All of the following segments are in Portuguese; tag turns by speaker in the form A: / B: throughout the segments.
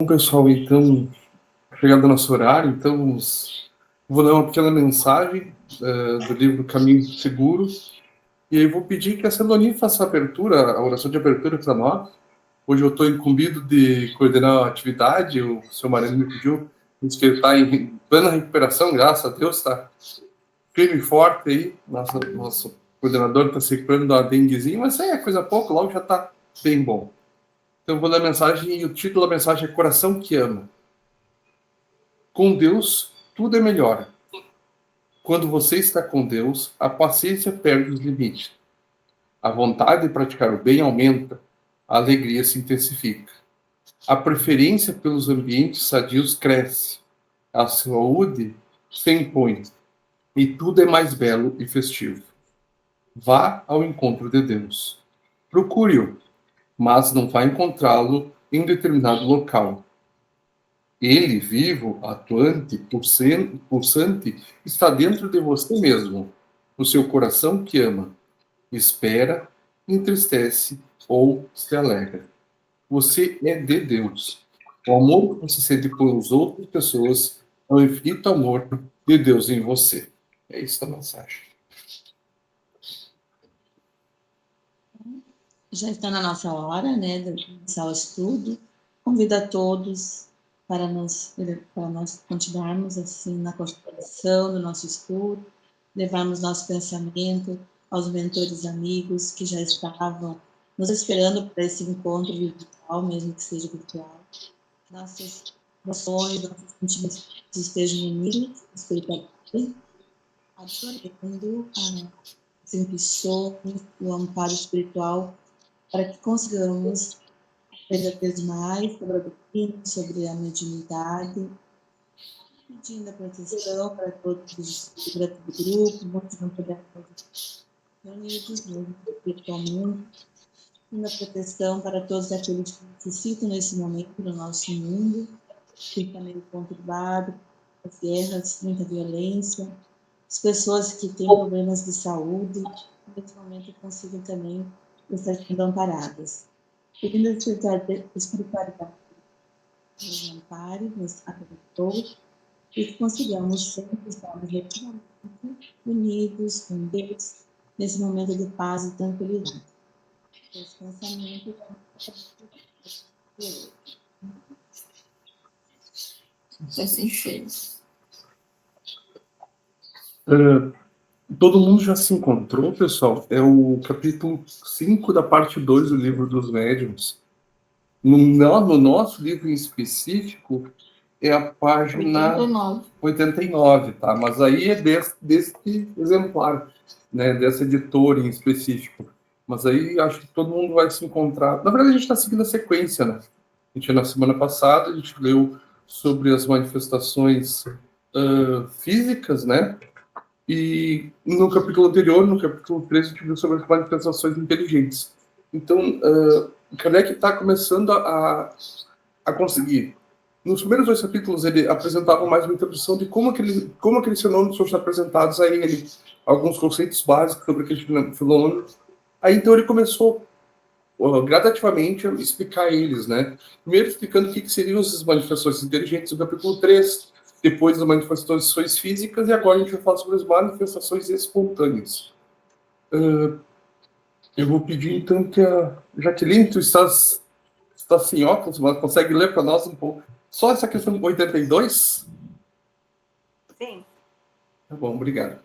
A: Bom, pessoal, então, chegado ao nosso horário, então, vou dar uma pequena mensagem do livro Caminho Seguro, e aí vou pedir que a Celonie faça a abertura, a oração de abertura para nós. Hoje eu estou incumbido de coordenar a atividade, o seu marido me pediu, diz que ele está em plena recuperação, graças a Deus, está firme e forte aí, nosso coordenador está se recuperando da denguezinha, mas aí é coisa pouca, logo já está bem bom. Então, eu vou dar a mensagem, e o título da mensagem é Coração que Ama. Com Deus, tudo é melhor. Quando você está com Deus, a paciência perde os limites. A vontade de praticar o bem aumenta, a alegria se intensifica. A preferência pelos ambientes sadios cresce. A saúde se impõe. E tudo é mais belo e festivo. Vá ao encontro de Deus. Procure-o, mas não vai encontrá-lo em um determinado local. Ele, vivo, atuante, pulsante, está dentro de você mesmo, no seu coração que ama, espera, entristece ou se alegra. Você é de Deus. O amor que você sente por outras pessoas é o infinito amor de Deus em você. É isso a mensagem.
B: Já está na nossa hora, né, de começar o estudo. Convido a todos para nós continuarmos assim na concentração do nosso estudo, levarmos nosso pensamento aos mentores amigos que já estavam nos esperando para esse encontro virtual, mesmo que seja virtual. Nossas emoções, nossos sentimentos estejam unidos, espiritualmente, adorando as intuições, o amparo espiritual, para que consigamos aprender cada vez mais sobre a doutrina, sobre a mediunidade, pedindo a proteção para todos os integrantes do grupo, muitos não puderam reunidos, mesmo virtualmente, pedindo a proteção para todos aqueles que necessitam nesse momento no nosso mundo, que está meio conturbado, as guerras, muita violência, as pessoas que têm problemas de saúde, nesse momento consigam também estar sendo amparadas. Pedindo a espiritualidade nos ampare, nos abençoe e que consigamos sempre estar relativamente unidos com Deus nesse momento de paz e tranquilidade. Esse pensamento
C: vai ser cheio.
A: Todo mundo já se encontrou, pessoal? É o capítulo 5 da parte 2 do livro dos médiuns. No nosso livro em específico, é a página 89, tá? Mas aí é desse exemplar, né? Dessa editora em específico. Mas aí acho que todo mundo vai se encontrar. Na verdade, a gente está seguindo a sequência, né? A gente, na semana passada, a gente leu sobre as manifestações físicas, né? E no capítulo anterior, no capítulo 3, a gente viu sobre as manifestações inteligentes. Então, Kardec está começando a conseguir. Nos primeiros 2 capítulos, ele apresentava mais uma introdução de como aqueles fenômenos foram apresentados a ele, alguns conceitos básicos sobre aqueles fenômenos. Aí, então, ele começou gradativamente a explicar eles, né? Primeiro explicando o que seriam as manifestações inteligentes no capítulo 3, depois as manifestações físicas, e agora a gente vai falar sobre as manifestações espontâneas. Eu vou pedir, então, que a Jaqueline, tu estás sem óculos, mas consegue ler para nós um pouco? Só essa questão do 82?
D: Sim.
A: Tá bom, obrigado.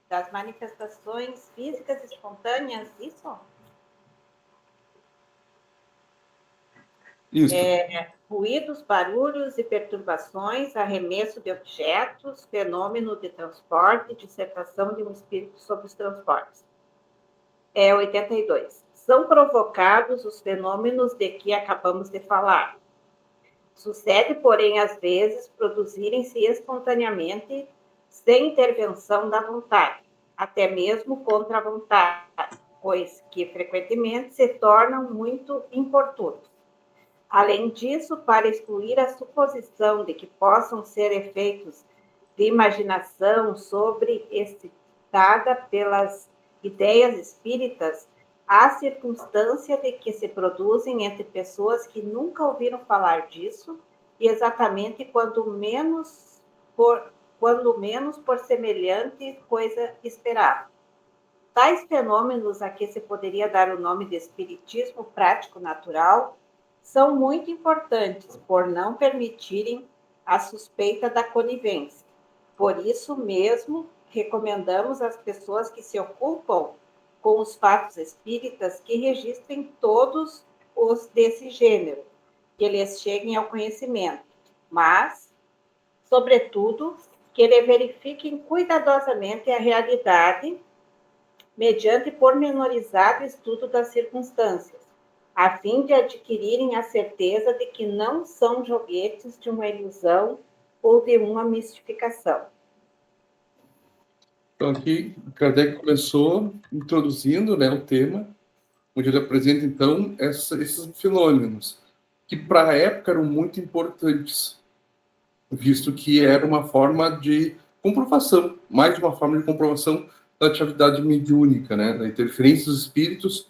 D: Das manifestações físicas espontâneas, isso?
A: Isso.
D: Ruídos, barulhos e perturbações, arremesso de objetos, fenômeno de transporte, dissertação de um espírito sobre os transportes. 82. São provocados os fenômenos de que acabamos de falar. Sucede, porém, às vezes, produzirem-se espontaneamente, sem intervenção da vontade, até mesmo contra a vontade, pois que frequentemente se tornam muito importunos. Além disso, para excluir a suposição de que possam ser efeitos de imaginação sobreexcitada pelas ideias espíritas, há circunstância de que se produzem entre pessoas que nunca ouviram falar disso exatamente quando menos por semelhante coisa esperada. Tais fenômenos a que se poderia dar o nome de espiritismo prático natural são muito importantes por não permitirem a suspeita da conivência. Por isso mesmo, recomendamos às pessoas que se ocupam com os fatos espíritas que registrem todos os desse gênero, que eles cheguem ao conhecimento, mas, sobretudo, que eles verifiquem cuidadosamente a realidade mediante pormenorizado estudo das circunstâncias, a fim de adquirirem a certeza de que não são joguetes de uma ilusão ou de uma mistificação.
A: Então, aqui, Kardec começou introduzindo, né, o tema, onde ele apresenta, então, esses fenômenos, que para a época eram muito importantes, visto que era uma forma de comprovação, mais uma forma de comprovação da atividade mediúnica, né, da interferência dos espíritos.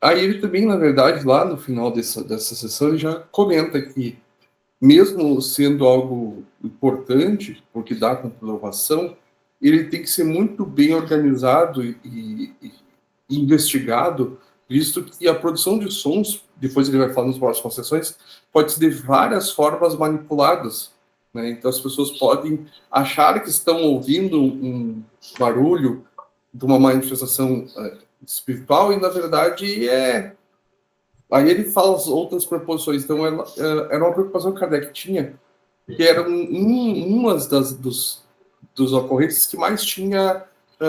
A: Aí ele também, na verdade, lá no final dessa sessão, ele já comenta que, mesmo sendo algo importante, porque dá comprovação, ele tem que ser muito bem organizado e investigado, visto que a produção de sons, depois ele vai falar nas próximas sessões, pode ser de várias formas manipuladas, né? Então as pessoas podem achar que estão ouvindo um barulho de uma manifestação espiritual e, na verdade, Aí ele fala as outras preposições. Então, era uma preocupação que Kardec tinha, que era uma dos ocorrentes que mais tinha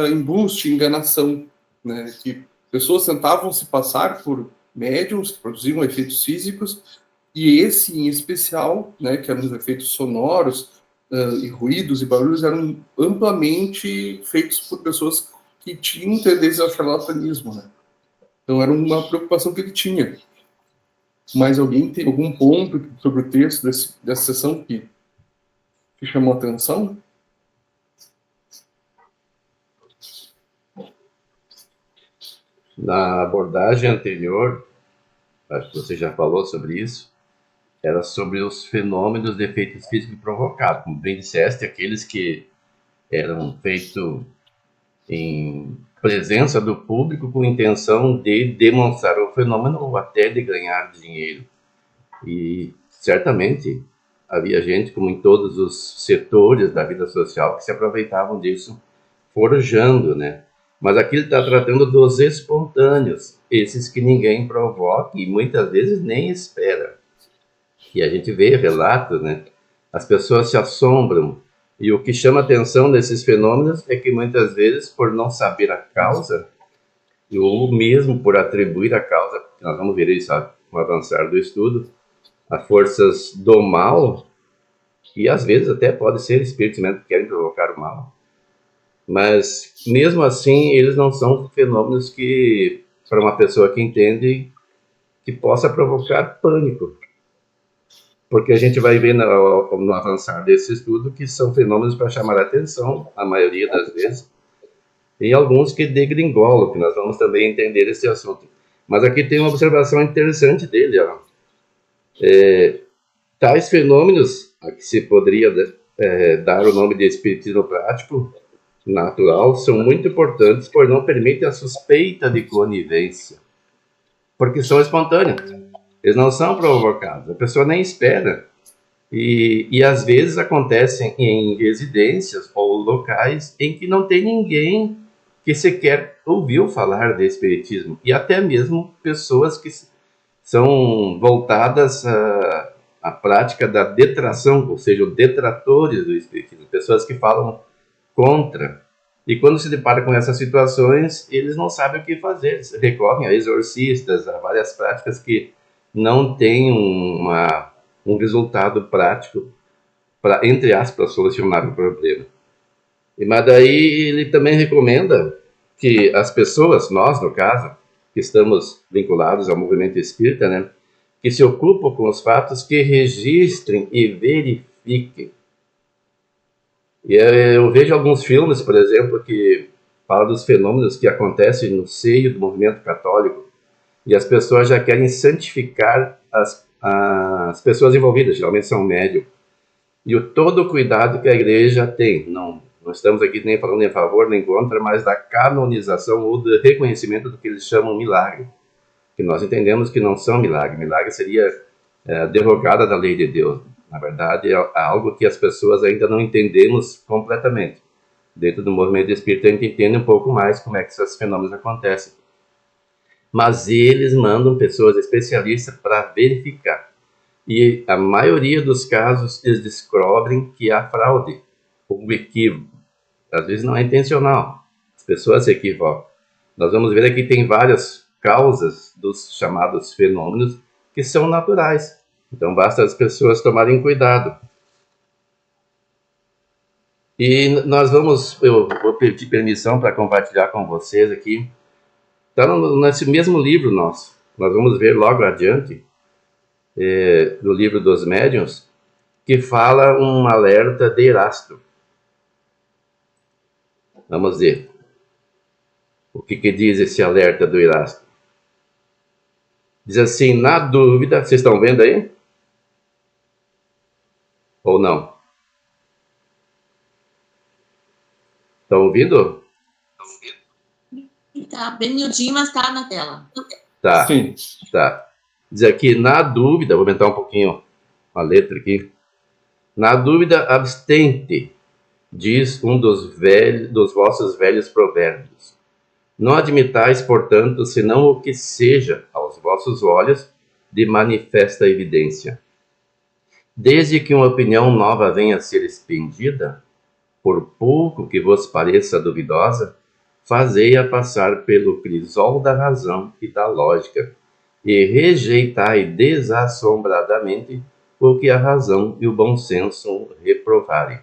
A: embuste, enganação, né? Que pessoas tentavam se passar por médiums que produziam efeitos físicos, e esse em especial, né, que eram os efeitos sonoros e ruídos e barulhos, eram amplamente feitos por pessoas que tinham tendência ao charlatanismo, né? Então era uma preocupação que ele tinha. Mas alguém tem algum ponto sobre o texto dessa sessão que chamou a atenção?
E: Na abordagem anterior, acho que você já falou sobre isso, era sobre os fenômenos de efeitos físicos provocados. Como bem disseste, aqueles que eram feitos em presença do público com intenção de demonstrar o fenômeno ou até de ganhar dinheiro. E certamente havia gente, como em todos os setores da vida social, que se aproveitavam disso, forjando, né? Mas aqui ele está tratando dos espontâneos, esses que ninguém provoca e muitas vezes nem espera. E a gente vê relatos, né? As pessoas se assombram. E o que chama a atenção desses fenômenos é que muitas vezes, por não saber a causa, ou mesmo por atribuir a causa, nós vamos ver isso no avançar do estudo, a forças do mal, que às vezes até pode ser espíritos mesmo que querem provocar o mal. Mas, mesmo assim, eles não são fenômenos que, para uma pessoa que entende, que possa provocar pânico. Porque a gente vai ver no avançar desse estudo que são fenômenos para chamar a atenção, a maioria das vezes, e alguns que degringolam, que nós vamos também entender esse assunto. Mas aqui tem uma observação interessante dele. Ó. Tais fenômenos, a que se poderia dar o nome de espiritismo prático, natural, são muito importantes, por não permitem a suspeita de conivência, porque são espontâneos. Eles não são provocados, a pessoa nem espera. E às vezes acontecem em residências ou locais em que não tem ninguém que sequer ouviu falar de espiritismo. E até mesmo pessoas que são voltadas à prática da detração, ou seja, detratores do espiritismo. Pessoas que falam contra. E quando se depara com essas situações, eles não sabem o que fazer. Eles recorrem a exorcistas, a várias práticas que não tem um resultado prático para, entre aspas, solucionar o problema. Mas daí ele também recomenda que as pessoas, nós no caso, que estamos vinculados ao movimento espírita, né, que se ocupam com os fatos, que registrem e verifiquem. E eu vejo alguns filmes, por exemplo, que falam dos fenômenos que acontecem no seio do movimento católico, e as pessoas já querem santificar as as pessoas envolvidas, geralmente são médium, e todo o cuidado que a igreja tem. Não estamos aqui nem falando em favor nem contra, mas da canonização ou do reconhecimento do que eles chamam milagre, que nós entendemos que não são milagres. Milagre seria derrogada da lei de Deus. Na verdade, é algo que as pessoas ainda não entendemos completamente. Dentro do movimento espírita, a gente entende um pouco mais como é que esses fenômenos acontecem. Mas eles mandam pessoas especialistas para verificar. E a maioria dos casos, eles descobrem que há fraude, ou equívoco. Às vezes não é intencional. As pessoas se equivocam. Nós vamos ver aqui que tem várias causas dos chamados fenômenos que são naturais. Então, basta as pessoas tomarem cuidado. E eu vou pedir permissão para compartilhar com vocês aqui. Está nesse mesmo livro nosso. Nós vamos ver logo adiante, do livro dos médiuns, que fala um alerta de Erasto. Vamos ver. O que diz esse alerta do Erasto? Diz assim, na dúvida, vocês estão vendo aí? Ou não? Estão ouvindo?
B: Tá bem miudinho, mas tá na tela.
E: Tá.
A: Sim.
E: Tá. Diz aqui, na dúvida, vou aumentar um pouquinho a letra aqui. Na dúvida, abstente, diz um dos vossos velhos provérbios. Não admitais, portanto, senão o que seja aos vossos olhos de manifesta evidência. Desde que uma opinião nova venha a ser expendida, por pouco que vos pareça duvidosa, fazei-a passar pelo crisol da razão e da lógica, e rejeitai desassombradamente o que a razão e o bom senso reprovarem.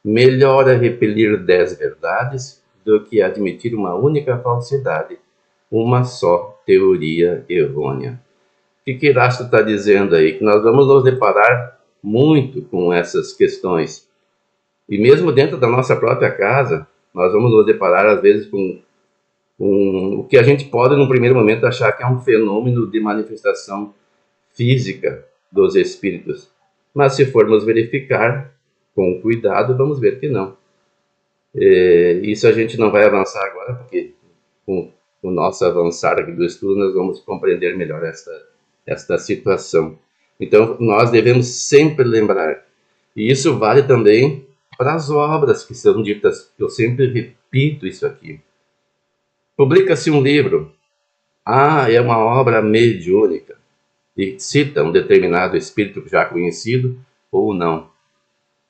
E: Melhor é repelir 10 verdades do que admitir uma única falsidade, uma só teoria errônea. O que Erasto está dizendo aí? Que nós vamos nos deparar muito com essas questões. E mesmo dentro da nossa própria casa, nós vamos nos deparar, às vezes, com o que a gente pode, num primeiro momento, achar que é um fenômeno de manifestação física dos espíritos. Mas se formos verificar com cuidado, vamos ver que não. Isso a gente não vai avançar agora, porque com o nosso avançar aqui do estudo, nós vamos compreender melhor esta situação. Então, nós devemos sempre lembrar. E isso vale também para as obras que são ditas. Eu sempre repito isso aqui. Publica-se um livro. É uma obra mediúnica. E cita um determinado espírito já conhecido ou não.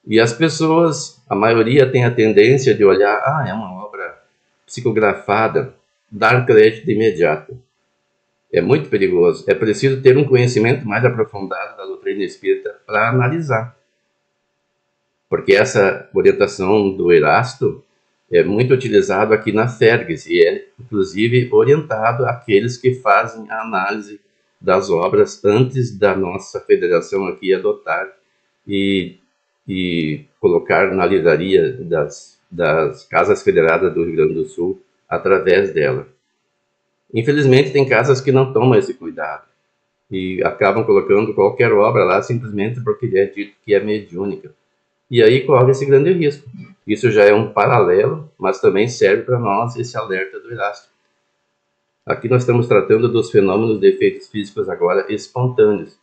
E: E as pessoas, a maioria tem a tendência de olhar, é uma obra psicografada, dar crédito de imediato. É muito perigoso. É preciso ter um conhecimento mais aprofundado da doutrina espírita para analisar. Porque essa orientação do Erasto é muito utilizado aqui na Ferges e é, inclusive, orientado àqueles que fazem a análise das obras antes da nossa federação aqui adotar e colocar na livraria das Casas Federadas do Rio Grande do Sul através dela. Infelizmente, tem casas que não tomam esse cuidado e acabam colocando qualquer obra lá simplesmente porque é dito que é mediúnica. E aí corre esse grande risco. Isso já é um paralelo, mas também serve para nós esse alerta do Erasto. Aqui nós estamos tratando dos fenômenos de efeitos físicos agora espontâneos,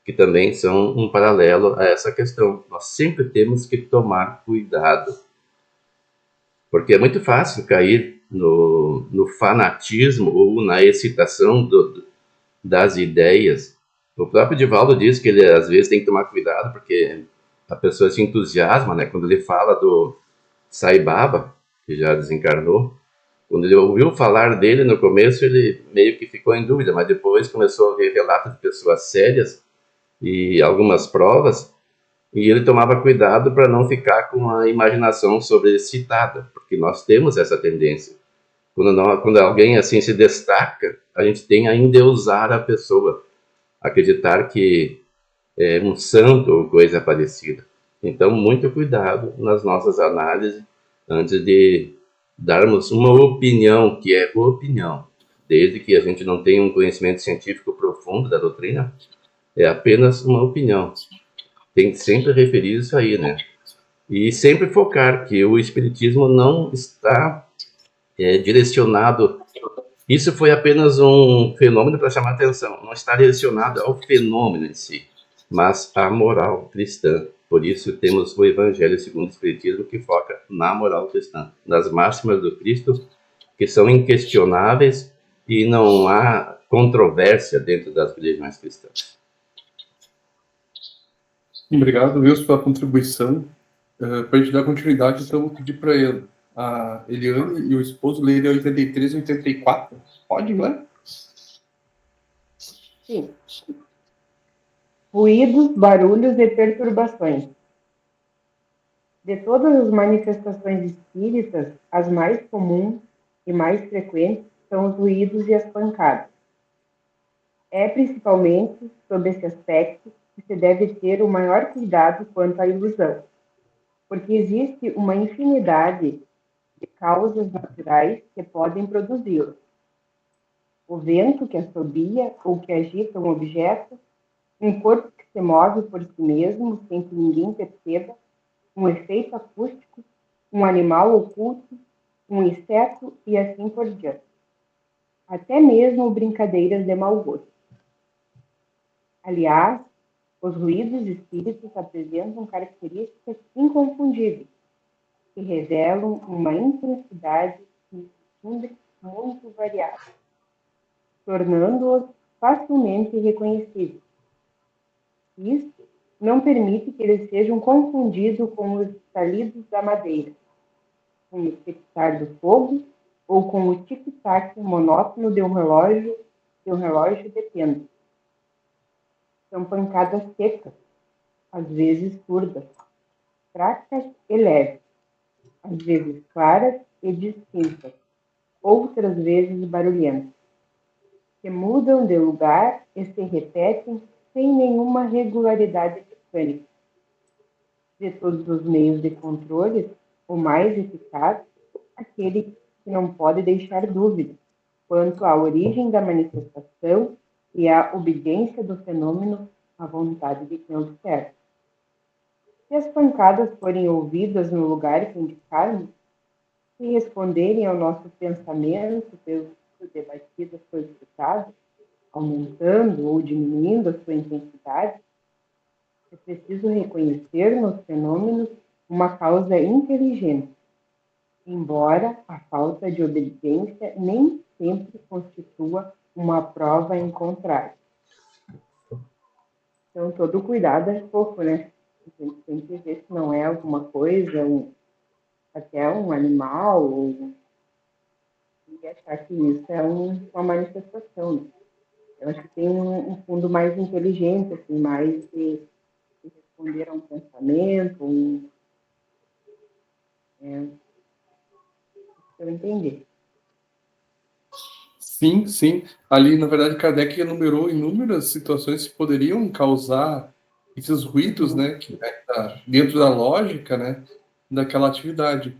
E: que também são um paralelo a essa questão. Nós sempre temos que tomar cuidado, porque é muito fácil cair no fanatismo ou na excitação das ideias. O próprio Divaldo diz que ele às vezes tem que tomar cuidado, porque a pessoa se entusiasma, né? Quando ele fala do Sai Baba, que já desencarnou, quando ele ouviu falar dele no começo, ele meio que ficou em dúvida, mas depois começou a ver relatos de pessoas sérias e algumas provas, e ele tomava cuidado para não ficar com a imaginação sobreexcitada, porque nós temos essa tendência. Quando alguém assim se destaca, a gente tem a endeusar a pessoa, acreditar que é um santo ou coisa parecida. Então, muito cuidado nas nossas análises antes de darmos uma opinião, que é opinião. Desde que a gente não tenha um conhecimento científico profundo da doutrina, é apenas uma opinião. Tem que sempre referir isso aí, né? E sempre focar que o espiritismo não está direcionado. Isso foi apenas um fenômeno para chamar atenção. Não está direcionado ao fenômeno em si, mas à moral cristã. Por isso temos o Evangelho segundo o Espiritismo, que foca na moral cristã, nas máximas do Cristo, que são inquestionáveis e não há controvérsia dentro das religiões cristãs.
A: Obrigado, Wilson, pela contribuição. Para a gente dar continuidade, então, eu vou pedir para a Eliane e o esposo lerem 83 e 84. Pode ler?
F: Sim. Ruídos, barulhos e perturbações. De todas as manifestações espíritas, as mais comuns e mais frequentes são os ruídos e as pancadas. É principalmente sob esse aspecto que se deve ter o maior cuidado quanto à ilusão, porque existe uma infinidade de causas naturais que podem produzi-lo. O vento que assobia ou que agita um objeto, um corpo que se move por si mesmo sem que ninguém perceba, um efeito acústico, um animal oculto, um inseto e assim por diante. Até mesmo brincadeiras de mau gosto. Aliás, os ruídos espíritos apresentam características inconfundíveis, que revelam uma intensidade e timbre muito variados, tornando-os facilmente reconhecíveis. Isso não permite que eles sejam confundidos com os estalidos da madeira, com o tic-tac do fogo ou com o tic-tac monótono de um relógio de pêndulo. São pancadas secas, às vezes surdas, fracas e leves, às vezes claras e distintas, outras vezes barulhentas, que mudam de lugar e se repetem sem nenhuma regularidade mecânica. De todos os meios de controle, o mais eficaz, aquele que não pode deixar dúvida quanto à origem da manifestação e à obediência do fenômeno à vontade de quem observa. Se as pancadas forem ouvidas no lugar que indicarmos, se responderem ao nosso pensamento pelo de batida solicitada, aumentando ou diminuindo a sua intensidade, é preciso reconhecer nos fenômenos uma causa inteligente, embora a falta de obediência nem sempre constitua uma prova em contrário. Então, todo cuidado é pouco, né? A gente tem que ver se não é alguma coisa, até um animal, e achar que isso é uma manifestação. Né? Eu acho que tem um fundo mais inteligente, assim, mais de responder a um pensamento, eu entender.
A: Sim, sim. Ali, na verdade, Kardec enumerou inúmeras situações que poderiam causar esses ruídos, né, que tá dentro da lógica, né, daquela atividade.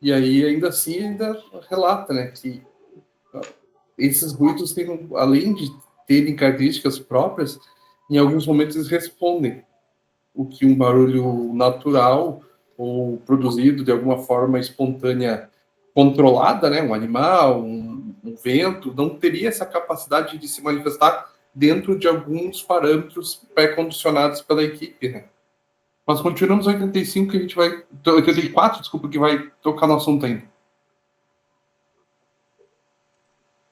A: E aí, ainda assim, ainda relata, né, que esses ruídos têm, além de terem características próprias, em alguns momentos eles respondem o que um barulho natural ou produzido de alguma forma espontânea controlada, né, um animal, um vento, não teria essa capacidade de se manifestar dentro de alguns parâmetros pré-condicionados pela equipe, né? Mas continuamos 85 que a gente vai 84, desculpa, que vai tocar no assunto ainda.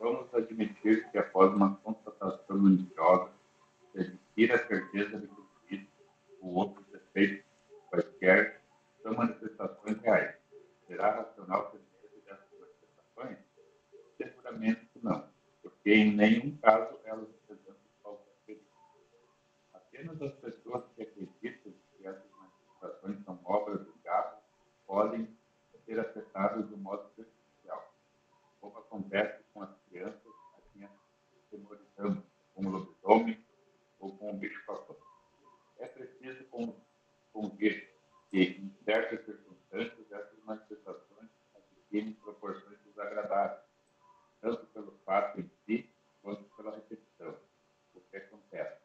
G: Vamos admitir que após uma constatação minuciosa, se adquire a certeza de que o espírito ou outros efeitos quaisquer são manifestações reais. Será racional ter medo dessas manifestações? Seguramente não, porque em nenhum caso elas representam qualquer perigo. Apenas as pessoas que acreditam que essas manifestações são obras do diabo podem ser afetadas de modo superficial, como acontece com as crianças a quem atemorizamos, com o lobisomem ou com o bicho-papão. É preciso convir que, em certas circunstâncias, essas manifestações adquirem proporções desagradáveis, tanto pelo fato em si, quanto pela repetição, o que acontece.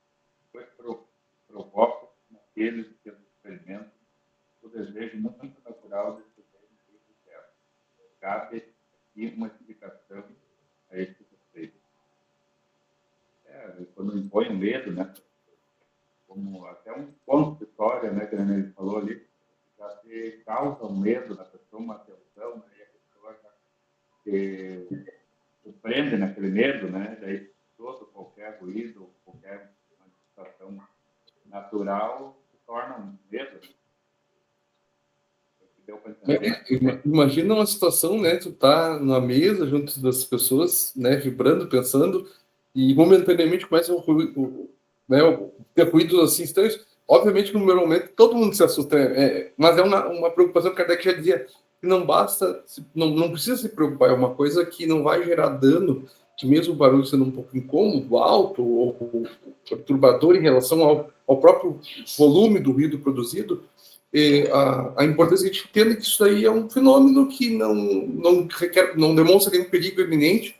G: Pois, por experimento o desejo muito natural de se ver no céu. Cabe aqui uma explicação a esse respeito. Quando impõe o medo, né, como até um ponto de história, né, que ele falou ali, já se causa um medo na pessoa, uma tensão, né, e a pessoa já se prende naquele medo, né, daí todo, qualquer ruído, qualquer manifestação natural se torna um medo. Deu para entender?
A: Imagina uma situação, né? Tu tá numa mesa junto das pessoas, né? Vibrando, pensando, e momentaneamente começa né, ter ruídos assim estranhos. Obviamente, no primeiro momento, todo mundo se assusta, mas é uma preocupação que Kardec já dizia que não basta, não precisa se preocupar, é uma coisa que não vai gerar dano, que mesmo o barulho sendo um pouco incômodo, alto ou perturbador em relação ao próprio volume do ruído produzido, a importância que a gente entenda que isso aí é um fenômeno que não demonstra nenhum perigo iminente,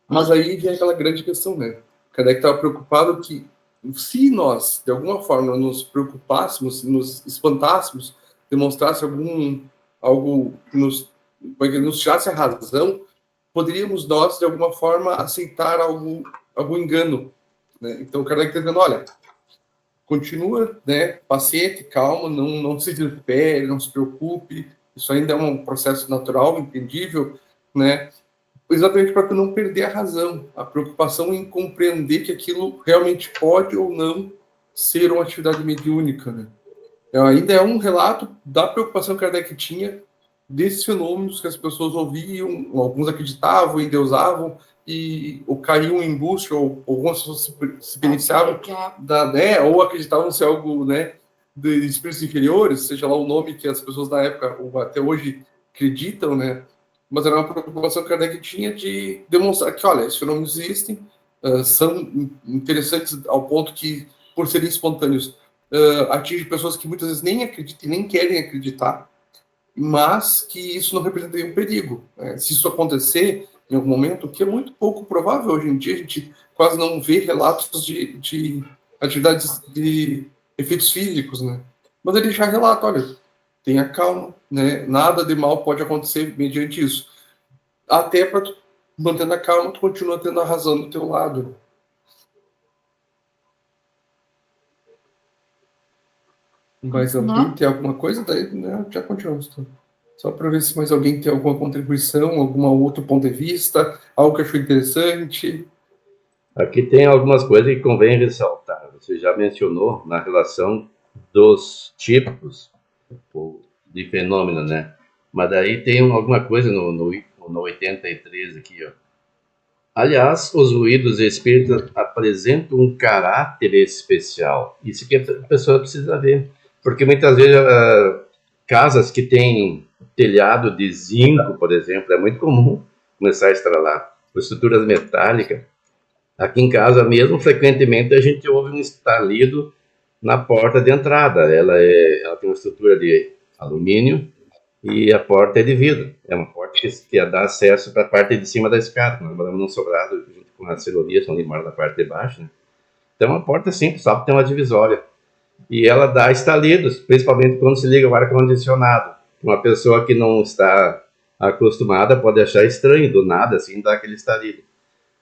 A: mas aí vem aquela grande questão, né? Kardec estava preocupado que se nós, de alguma forma, nos preocupássemos, nos espantássemos, demonstrasse algo que nos tirasse a razão, poderíamos nós, de alguma forma, aceitar algum engano, né? Então o Kardec está dizendo, olha, continua, né, paciente, calma, não se desespere, não se preocupe, isso ainda é um processo natural, entendível, né, exatamente para tu não perder a razão, a preocupação em compreender que aquilo realmente pode ou não ser uma atividade mediúnica, né. Ainda é um relato da preocupação que Kardec tinha desses fenômenos que as pessoas ouviam, alguns acreditavam, endeusavam, ou caíam em busca, ou algumas pessoas se beneficiavam ou acreditavam ser algo, né, de espíritos inferiores, seja lá o nome que as pessoas da época, ou até hoje, acreditam, né, mas era uma preocupação que Kardec tinha de demonstrar que, olha, esses fenômenos existem, são interessantes ao ponto que, por serem espontâneos, atinge pessoas que muitas vezes nem acreditam e nem querem acreditar, mas que isso não representa nenhum perigo. Se isso acontecer em algum momento, que é muito pouco provável hoje em dia, a gente quase não vê relatos de atividades de efeitos físicos, né? Mas ele já relata, olha, tenha calma, né? Nada de mal pode acontecer mediante isso. Até para tu, mantendo a calma, tu continua tendo a razão do teu lado. Mas alguém tem alguma coisa? Daí, né, já continuamos. Então. Só para ver se mais alguém tem alguma contribuição, algum outro ponto de vista, algo que achou interessante.
E: Aqui tem algumas coisas que convém ressaltar. Você já mencionou na relação dos tipos de fenômeno, né? Mas daí tem alguma coisa no 83 aqui, ó. Aliás, os ruídos espíritas apresentam um caráter especial. Isso que a pessoa precisa ver. Porque muitas vezes casas que têm telhado de zinco, por exemplo, é muito comum começar a estralar. Estruturas metálicas. Aqui em casa mesmo, frequentemente, a gente ouve um estalido na porta de entrada. Ela tem uma estrutura de alumínio e a porta é de vidro. É uma porta que dá acesso para a parte de cima da escada. Nós moramos num sobrado junto com a Celonia, onde mora na parte de baixo. Né? Então, é uma porta simples, só tem uma divisória. E ela dá estalidos, principalmente quando se liga o ar-condicionado. Uma pessoa que não está acostumada pode achar estranho, do nada, assim, dar aquele estalido.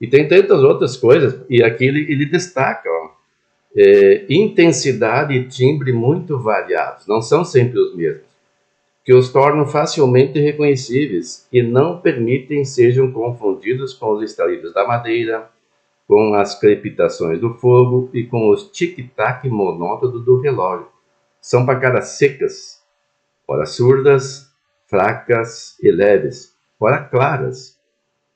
E: E tem tantas outras coisas, e aqui ele destaca, ó, intensidade e timbre muito variados, não são sempre os mesmos, que os tornam facilmente reconhecíveis e não permitem sejam confundidos com os estalidos da madeira, com as crepitações do fogo e com os tic-tac monótono do relógio. São pacadas secas, ora surdas, fracas e leves, ora claras,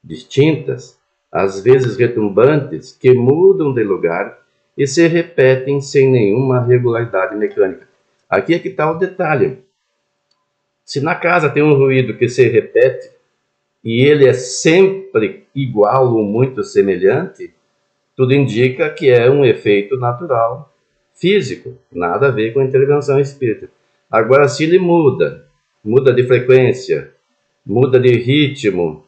E: distintas, às vezes retumbantes, que mudam de lugar e se repetem sem nenhuma regularidade mecânica. Aqui é que está o detalhe. Se na casa tem um ruído que se repete e ele é sempre igual ou muito semelhante, tudo indica que é um efeito natural, físico, nada a ver com a intervenção espírita. Agora, se ele muda de frequência, muda de ritmo,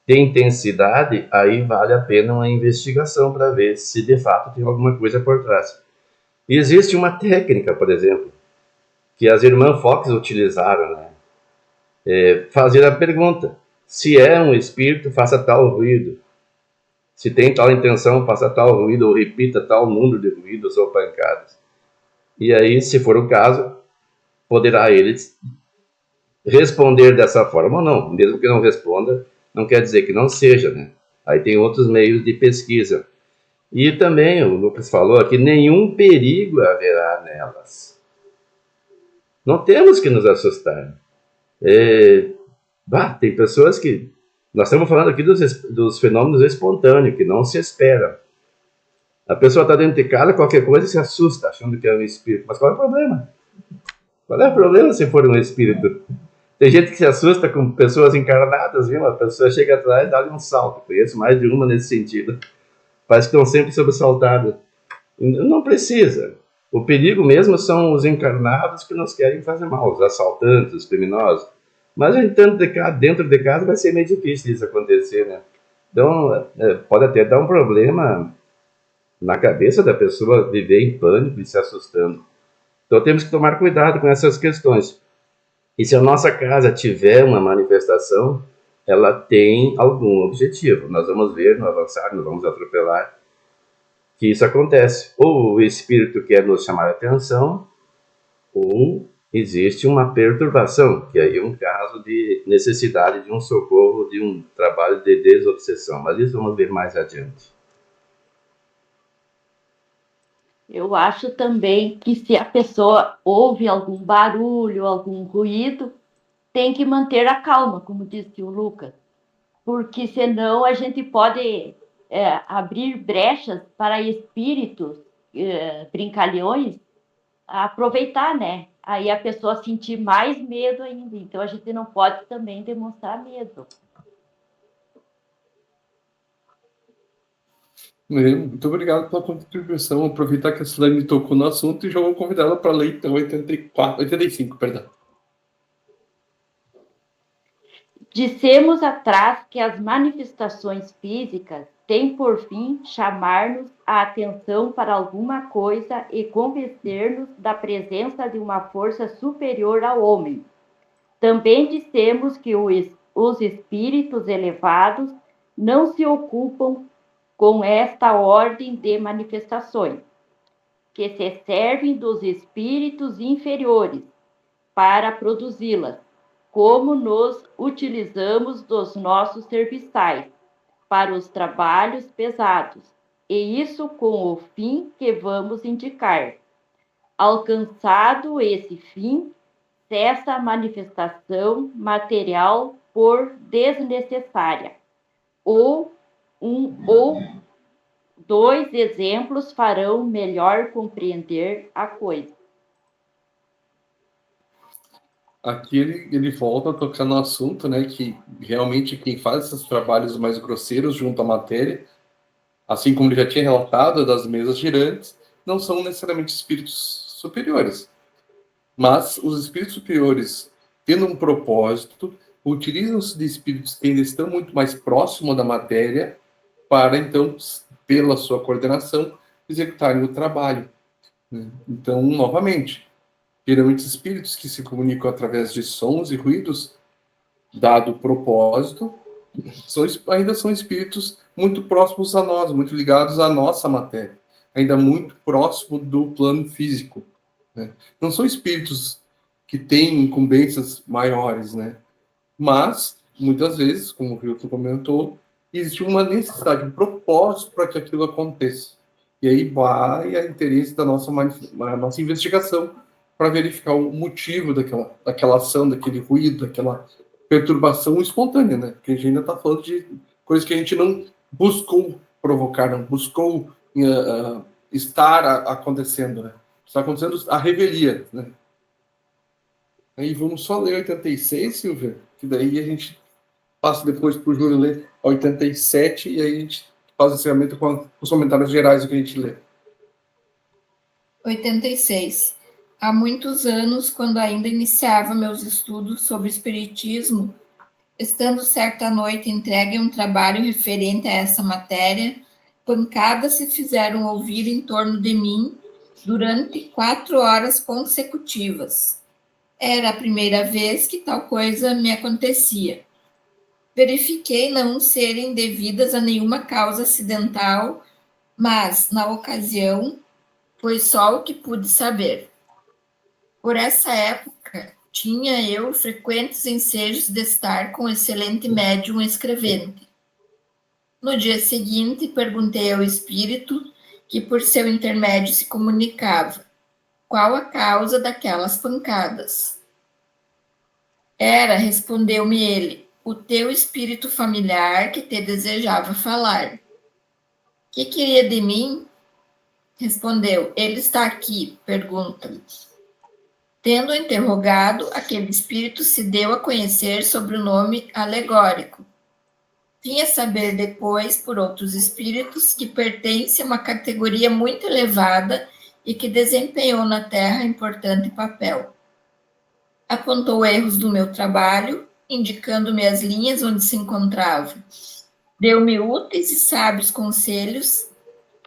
E: de intensidade, aí vale a pena uma investigação para ver se de fato tem alguma coisa por trás. E existe uma técnica, por exemplo, que as irmãs Fox utilizaram, né? Fazer a pergunta: se é um espírito, faça tal ruído. Se tem tal intenção, faça tal ruído, ou repita tal número de ruídos ou pancadas. E aí, se for o caso, poderá ele responder dessa forma ou não. Mesmo que não responda, não quer dizer que não seja, né? Aí tem outros meios de pesquisa. E também, o Lucas falou aqui, nenhum perigo haverá nelas. Não temos que nos assustar. Tem pessoas que... Nós estamos falando aqui dos fenômenos espontâneos, que não se esperam. A pessoa está dentro de casa, qualquer coisa se assusta, achando que é um espírito. Mas qual é o problema? Qual é o problema se for um espírito? Tem gente que se assusta com pessoas encarnadas, viu? A pessoa chega atrás e dá-lhe um salto. Conheço mais de uma nesse sentido. Parece que estão sempre sobressaltadas. Não precisa. O perigo mesmo são os encarnados que nos querem fazer mal, os assaltantes, os criminosos. Mas dentro de casa vai ser meio difícil isso acontecer, né? Então, pode até dar um problema na cabeça da pessoa viver em pânico e se assustando. Então, temos que tomar cuidado com essas questões. E se a nossa casa tiver uma manifestação, ela tem algum objetivo. Nós vamos ver no avançar, nós vamos atropelar, que isso acontece. Ou o espírito quer nos chamar a atenção, ou existe uma perturbação, que aí é um caso de necessidade de um socorro, de um trabalho de desobsessão. Mas isso vamos ver mais adiante.
C: Eu acho também que se a pessoa ouve algum barulho, algum ruído, tem que manter a calma, como disse o Lucas, porque senão a gente pode abrir brechas para espíritos brincalhões aproveitar, né? Aí a pessoa sentir mais medo ainda. Então a gente não pode também demonstrar medo.
A: Muito obrigado pela contribuição. Aproveitar que a Silane tocou no assunto e já vou convidá-la para ler, então, 85, perdão.
C: Dissemos atrás que as manifestações físicas têm por fim chamar-nos a atenção para alguma coisa e convencer-nos da presença de uma força superior ao homem. Também dissemos que os espíritos elevados não se ocupam com esta ordem de manifestações, que se servem dos espíritos inferiores para produzi-las, como nos utilizamos dos nossos serviçais para os trabalhos pesados, e isso com o fim que vamos indicar. Alcançado esse fim, cessa a manifestação material por desnecessária. Ou dois exemplos farão melhor compreender a coisa.
A: Aqui ele volta a tocar no assunto, né, que realmente quem faz esses trabalhos mais grosseiros junto à matéria, assim como ele já tinha relatado das mesas girantes, não são necessariamente espíritos superiores. Mas os espíritos superiores, tendo um propósito, utilizam-se de espíritos que ainda estão muito mais próximos da matéria para, então, pela sua coordenação, executarem o trabalho. Então, novamente, geralmente espíritos que se comunicam através de sons e ruídos, dado o propósito, ainda são espíritos muito próximos a nós, muito ligados à nossa matéria, ainda muito próximo do plano físico. Né? Não são espíritos que têm incumbências maiores, né? Mas, muitas vezes, como o Hilton comentou, existe uma necessidade, um propósito para que aquilo aconteça. E aí vai a interesse da nossa investigação para verificar o motivo daquela ação, daquele ruído, daquela perturbação espontânea, né? Porque a gente ainda está falando de coisas que a gente não buscou provocar, não buscou estar acontecendo, né? Está acontecendo a revelia, né? Aí vamos só ler 86, Silvia, que daí a gente passa depois para o Júlio ler 87 e aí a gente faz o encerramento com os comentários gerais do que a gente lê.
H: 86. Há muitos anos, quando ainda iniciava meus estudos sobre espiritismo, estando certa noite entregue a um trabalho referente a essa matéria, pancadas se fizeram ouvir em torno de mim durante 4 horas consecutivas. Era a primeira vez que tal coisa me acontecia. Verifiquei não serem devidas a nenhuma causa acidental, mas, na ocasião, foi só o que pude saber. Por essa época, tinha eu frequentes ensejos de estar com o excelente médium escrevente. No dia seguinte, perguntei ao espírito, que por seu intermédio se comunicava, qual a causa daquelas pancadas. Respondeu-me ele, o teu espírito familiar que te desejava falar. Que queria de mim? Respondeu, ele está aqui, pergunta-lhe. Tendo interrogado, aquele espírito se deu a conhecer sob o nome alegórico. Vim a saber depois, por outros espíritos, que pertence a uma categoria muito elevada e que desempenhou na Terra importante papel. Apontou erros do meu trabalho, indicando-me as linhas onde se encontrava. Deu-me úteis e sábios conselhos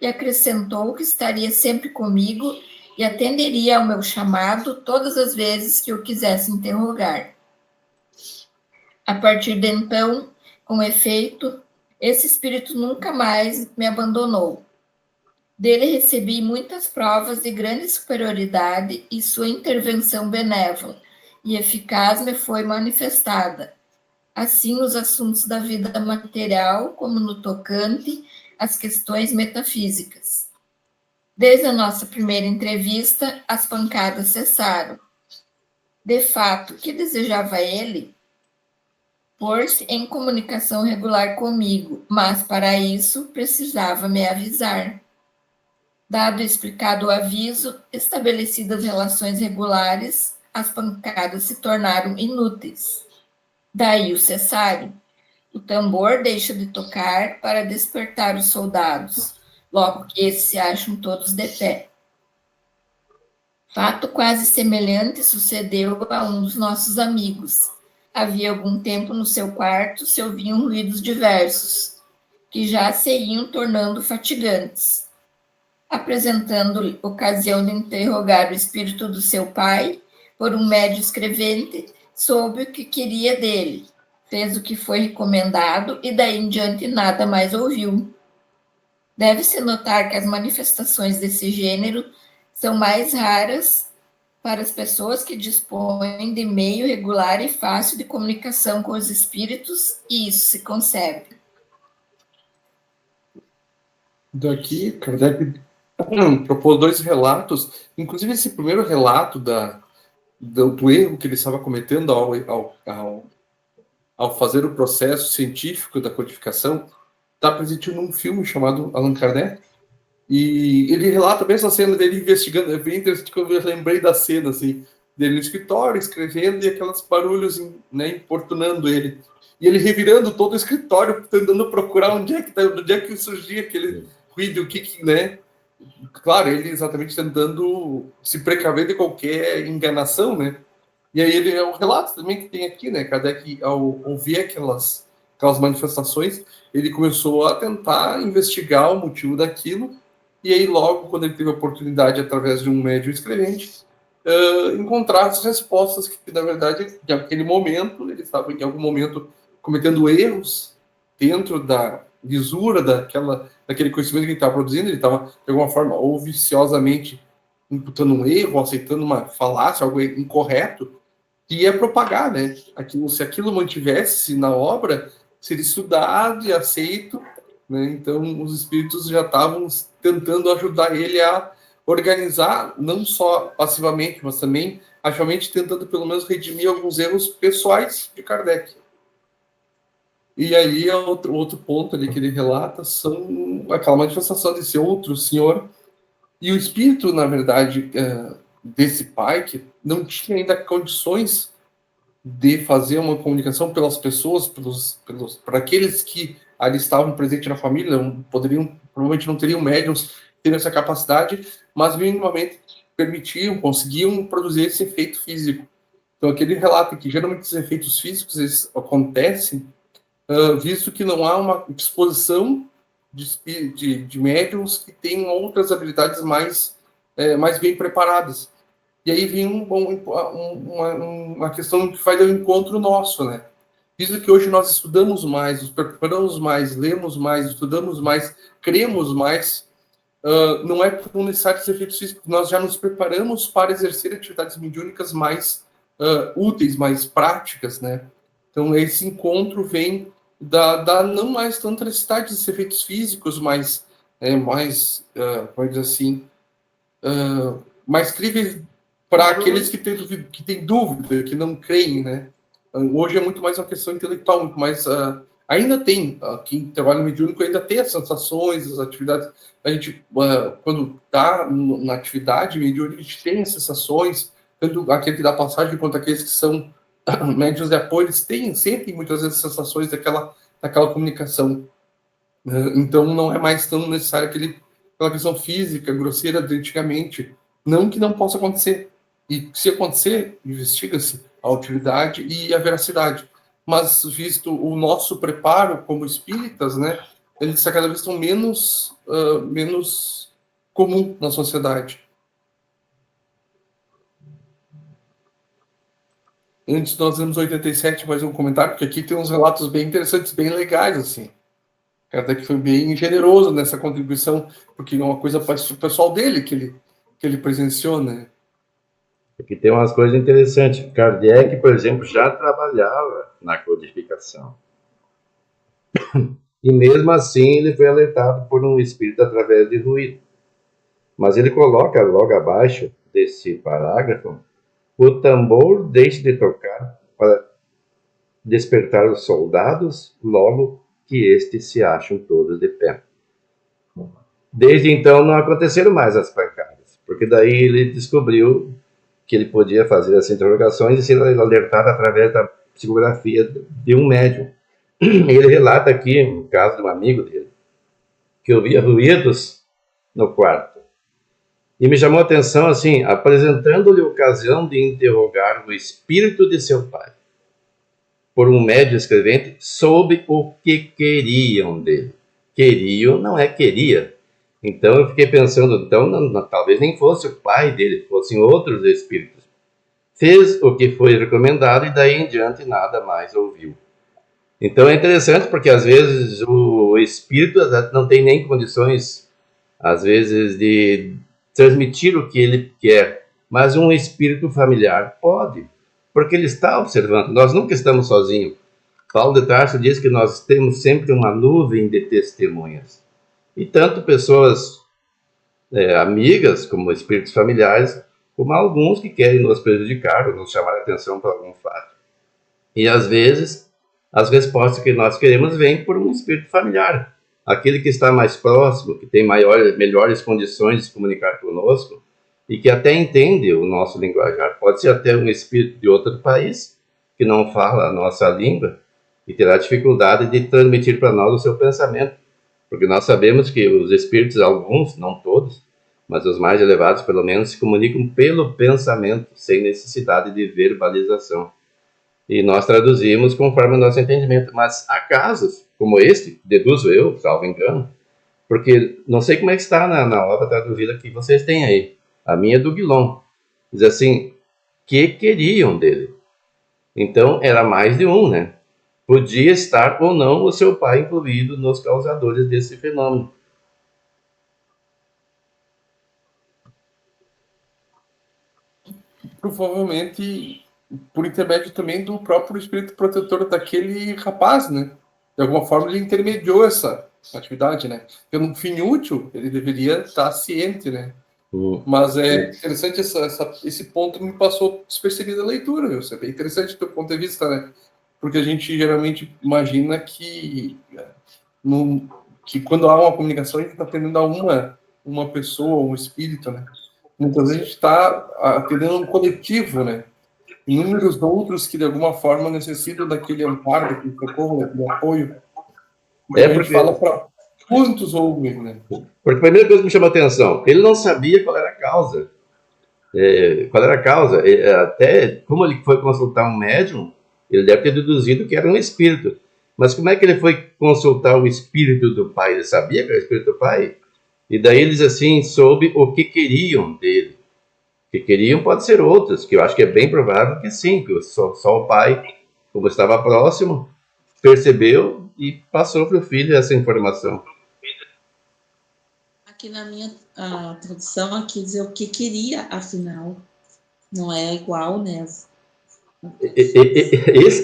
H: e acrescentou que estaria sempre comigo e atenderia ao meu chamado todas as vezes que eu quisesse interrogar. A partir de então, com efeito, esse espírito nunca mais me abandonou. Dele recebi muitas provas de grande superioridade e sua intervenção benévola e eficaz me foi manifestada, assim nos assuntos da vida material como no tocante às questões metafísicas. Desde a nossa primeira entrevista, as pancadas cessaram. De fato, o que desejava ele? Pôr-se em comunicação regular comigo, mas para isso precisava me avisar. Dado o explicado aviso, estabelecidas relações regulares, as pancadas se tornaram inúteis. Daí o cessarem. O tambor deixa de tocar para despertar os soldados, logo que esses se acham todos de pé. Fato quase semelhante sucedeu a um dos nossos amigos. Havia algum tempo no seu quarto se ouviam ruídos diversos, que já se iam tornando fatigantes. Apresentando-lhe ocasião de interrogar o espírito do seu pai, por um médium escrevente, soube o que queria dele, fez o que foi recomendado e daí em diante nada mais ouviu. Deve-se notar que as manifestações desse gênero são mais raras para as pessoas que dispõem de meio regular e fácil de comunicação com os espíritos, e isso se concebe.
A: Daqui, Kardec propôs 2 relatos, inclusive esse primeiro relato do erro que ele estava cometendo ao fazer o processo científico da codificação, está presente num filme chamado Allan Kardec, e ele relata bem essa cena dele investigando. É bem interessante que eu lembrei da cena, assim, dele no escritório, escrevendo, e aqueles barulhos, né, importunando ele. E ele revirando todo o escritório, tentando procurar onde é que surgia aquele ruído, né? Claro, ele exatamente tentando se precaver de qualquer enganação, né? E aí ele é o relato também que tem aqui, né? Kardec, ao ouvir aquelas manifestações, ele começou a tentar investigar o motivo daquilo, e aí logo, quando ele teve a oportunidade, através de um médium escrevente, encontrar as respostas que, na verdade, naquele momento, ele estava em algum momento cometendo erros dentro da visura daquele conhecimento que ele estava produzindo. Ele estava, de alguma forma, ou viciosamente imputando um erro, aceitando uma falácia, algo incorreto, que ia propagar, né? Se aquilo mantivesse na obra, seria estudado e aceito, né? Então, os espíritos já estavam tentando ajudar ele a organizar, não só passivamente, mas também ativamente tentando, pelo menos, redimir alguns erros pessoais de Kardec. E aí, outro ponto ali que ele relata são aquela manifestação desse outro senhor, e o espírito, na verdade, desse pai, que não tinha ainda condições de fazer uma comunicação pelas pessoas, para aqueles que ali estavam presentes na família, provavelmente não teriam médiums tendo essa capacidade, mas minimamente conseguiam produzir esse efeito físico. Então, aquele relato que geralmente os efeitos físicos eles acontecem, visto que não há uma disposição de médiums que tenham outras habilidades mais mais bem preparadas. E aí vem uma questão que vai ao encontro nosso, né? Visto que hoje nós estudamos mais, nos preparamos mais, lemos mais, estudamos mais, cremos mais, não é por necessário ser efeitos físicos, nós já nos preparamos para exercer atividades mediúnicas mais úteis, mais práticas, né? Então, esse encontro vem da não mais tanta necessidade de ser efeitos físicos, mas pode dizer assim, mais críveis para aqueles que têm dúvida, que não creem, né? Hoje é muito mais uma questão intelectual, muito mais... ainda tem, quem trabalha no mediúnico ainda tem as sensações, as atividades. A gente, quando está na atividade mediúnica, a gente tem as sensações, tanto aquele que dá passagem quanto aqueles que são médiuns de apoio, eles sentem muitas vezes sensações daquela comunicação. Então, não é mais tão necessário aquela questão física, grosseira de antigamente. Não que não possa acontecer. E se acontecer, investiga-se a utilidade e a veracidade. Mas, visto o nosso preparo como espíritas, né, ele está cada vez menos comum na sociedade. Antes nós vemos 87, mais um comentário, porque aqui tem uns relatos bem interessantes, bem legais, assim. Até que foi bem generoso nessa contribuição, porque é uma coisa pessoal dele que ele presenciou, né?
E: Aqui tem umas coisas interessantes. Kardec, por exemplo, já trabalhava na codificação. E mesmo assim ele foi alertado por um espírito através de ruído. Mas ele coloca logo abaixo desse parágrafo: o tambor deixa de tocar para despertar os soldados, logo que estes se acham todos de pé. Desde então não aconteceram mais as pancadas, porque daí ele descobriu que ele podia fazer as interrogações e ser alertado através da psicografia de um médium. Ele relata aqui, no caso de um amigo dele, que ouvia ruídos no quarto. E me chamou a atenção, assim, apresentando-lhe a ocasião de interrogar o espírito de seu pai, por um médium escrevente, sobre o que queriam dele. Queriam não é queria. Então eu fiquei pensando, então talvez nem fosse o pai dele, fossem outros espíritos. Fez o que foi recomendado e daí em diante nada mais ouviu. Então é interessante porque às vezes o espírito não tem nem condições, às vezes, de transmitir o que ele quer, mas um espírito familiar pode, porque ele está observando. Nós nunca estamos sozinhos. Paulo de Tarso diz que nós temos sempre uma nuvem de testemunhas. E tanto pessoas amigas, como espíritos familiares, como alguns que querem nos prejudicar ou nos chamar a atenção para algum fato. E às vezes, as respostas que nós queremos vêm por um espírito familiar. Aquele que está mais próximo, que tem melhores condições de se comunicar conosco e que até entende o nosso linguajar. Pode ser até um espírito de outro país que não fala a nossa língua e terá dificuldade de transmitir para nós o seu pensamento. Porque nós sabemos que os espíritos, alguns, não todos, mas os mais elevados pelo menos, se comunicam pelo pensamento, sem necessidade de verbalização. E nós traduzimos conforme o nosso entendimento. Mas há casos, como este, deduzo eu, salvo engano, porque não sei como é que está na obra traduzida que vocês têm aí. A minha é do Guilom. Diz assim, que queriam dele. Então, era mais de um, né? Podia estar ou não o seu pai incluído nos causadores desse fenômeno.
A: Provavelmente por intermédio também do próprio espírito protetor daquele rapaz, né? De alguma forma ele intermediou essa atividade, né? Porque no fim útil ele deveria estar ciente, né? Mas é interessante esse ponto me passou despercebido a leitura. Isso é bem interessante do teu ponto de vista, né? Porque a gente geralmente imagina que quando há uma comunicação, a gente está atendendo a uma pessoa, um espírito, né? Muitas vezes a gente está atendendo um coletivo, né? Inúmeros outros que, de alguma forma, necessitam daquele amparo, daquele socorro, daquele apoio. A gente fala para quantos ouvem, né?
E: Porque a primeira coisa que me chamou a atenção, ele não sabia qual era a causa. Até como ele foi consultar um médium, ele deve ter deduzido que era um espírito. Mas como é que ele foi consultar o espírito do pai? Ele sabia que era o espírito do pai? E daí eles, assim, soube o que queriam dele. O que queriam pode ser outros, que eu acho que é bem provável que sim, que só o pai, como estava próximo, percebeu e passou para o filho essa informação.
B: Aqui na minha tradução, aqui dizer o que queria, afinal, não é igual, né?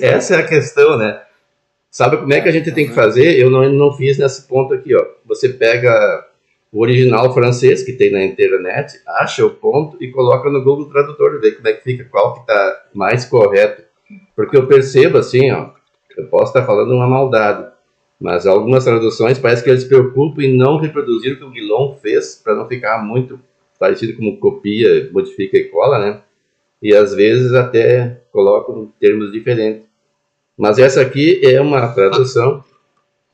E: Essa é a questão, né? Sabe como é que a gente tem que fazer? Eu não fiz nesse ponto aqui, ó. Você pega o original francês que tem na internet, acha o ponto e coloca no Google Tradutor, ver como é que fica, qual que está mais correto. Porque eu percebo assim, ó, eu posso estar falando uma maldade, mas algumas traduções parece que eles se preocupam em não reproduzir o que o Guilhom fez, para não ficar muito parecido como copia, modifica e cola, né? E às vezes até colocam termos diferentes. Mas essa aqui é uma tradução,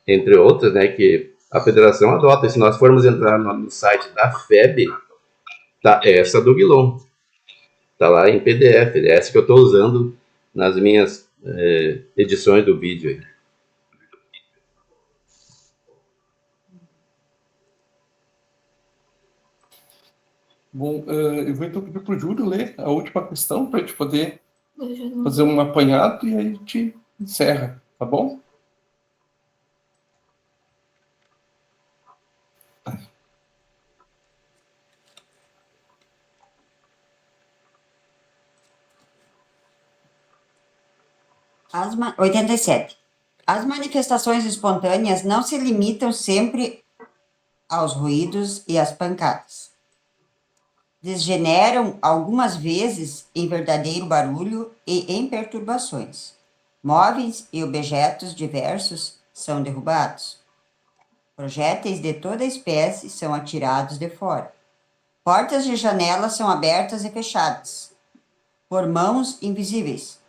E: entre outras, né, que a federação adota. E se nós formos entrar no site da FEB, tá essa do Guilhom. Tá lá em PDF. É essa que eu estou usando nas minhas edições do vídeo aí.
A: Bom, eu vou então pedir para o Júlio ler a última questão para a gente poder fazer um apanhado e aí a gente encerra, tá bom?
I: As 87. As manifestações espontâneas não se limitam sempre aos ruídos e às pancadas. Degeneram algumas vezes em verdadeiro barulho e em perturbações. Móveis e objetos diversos são derrubados. Projéteis de toda espécie são atirados de fora. Portas de janelas são abertas e fechadas por mãos invisíveis.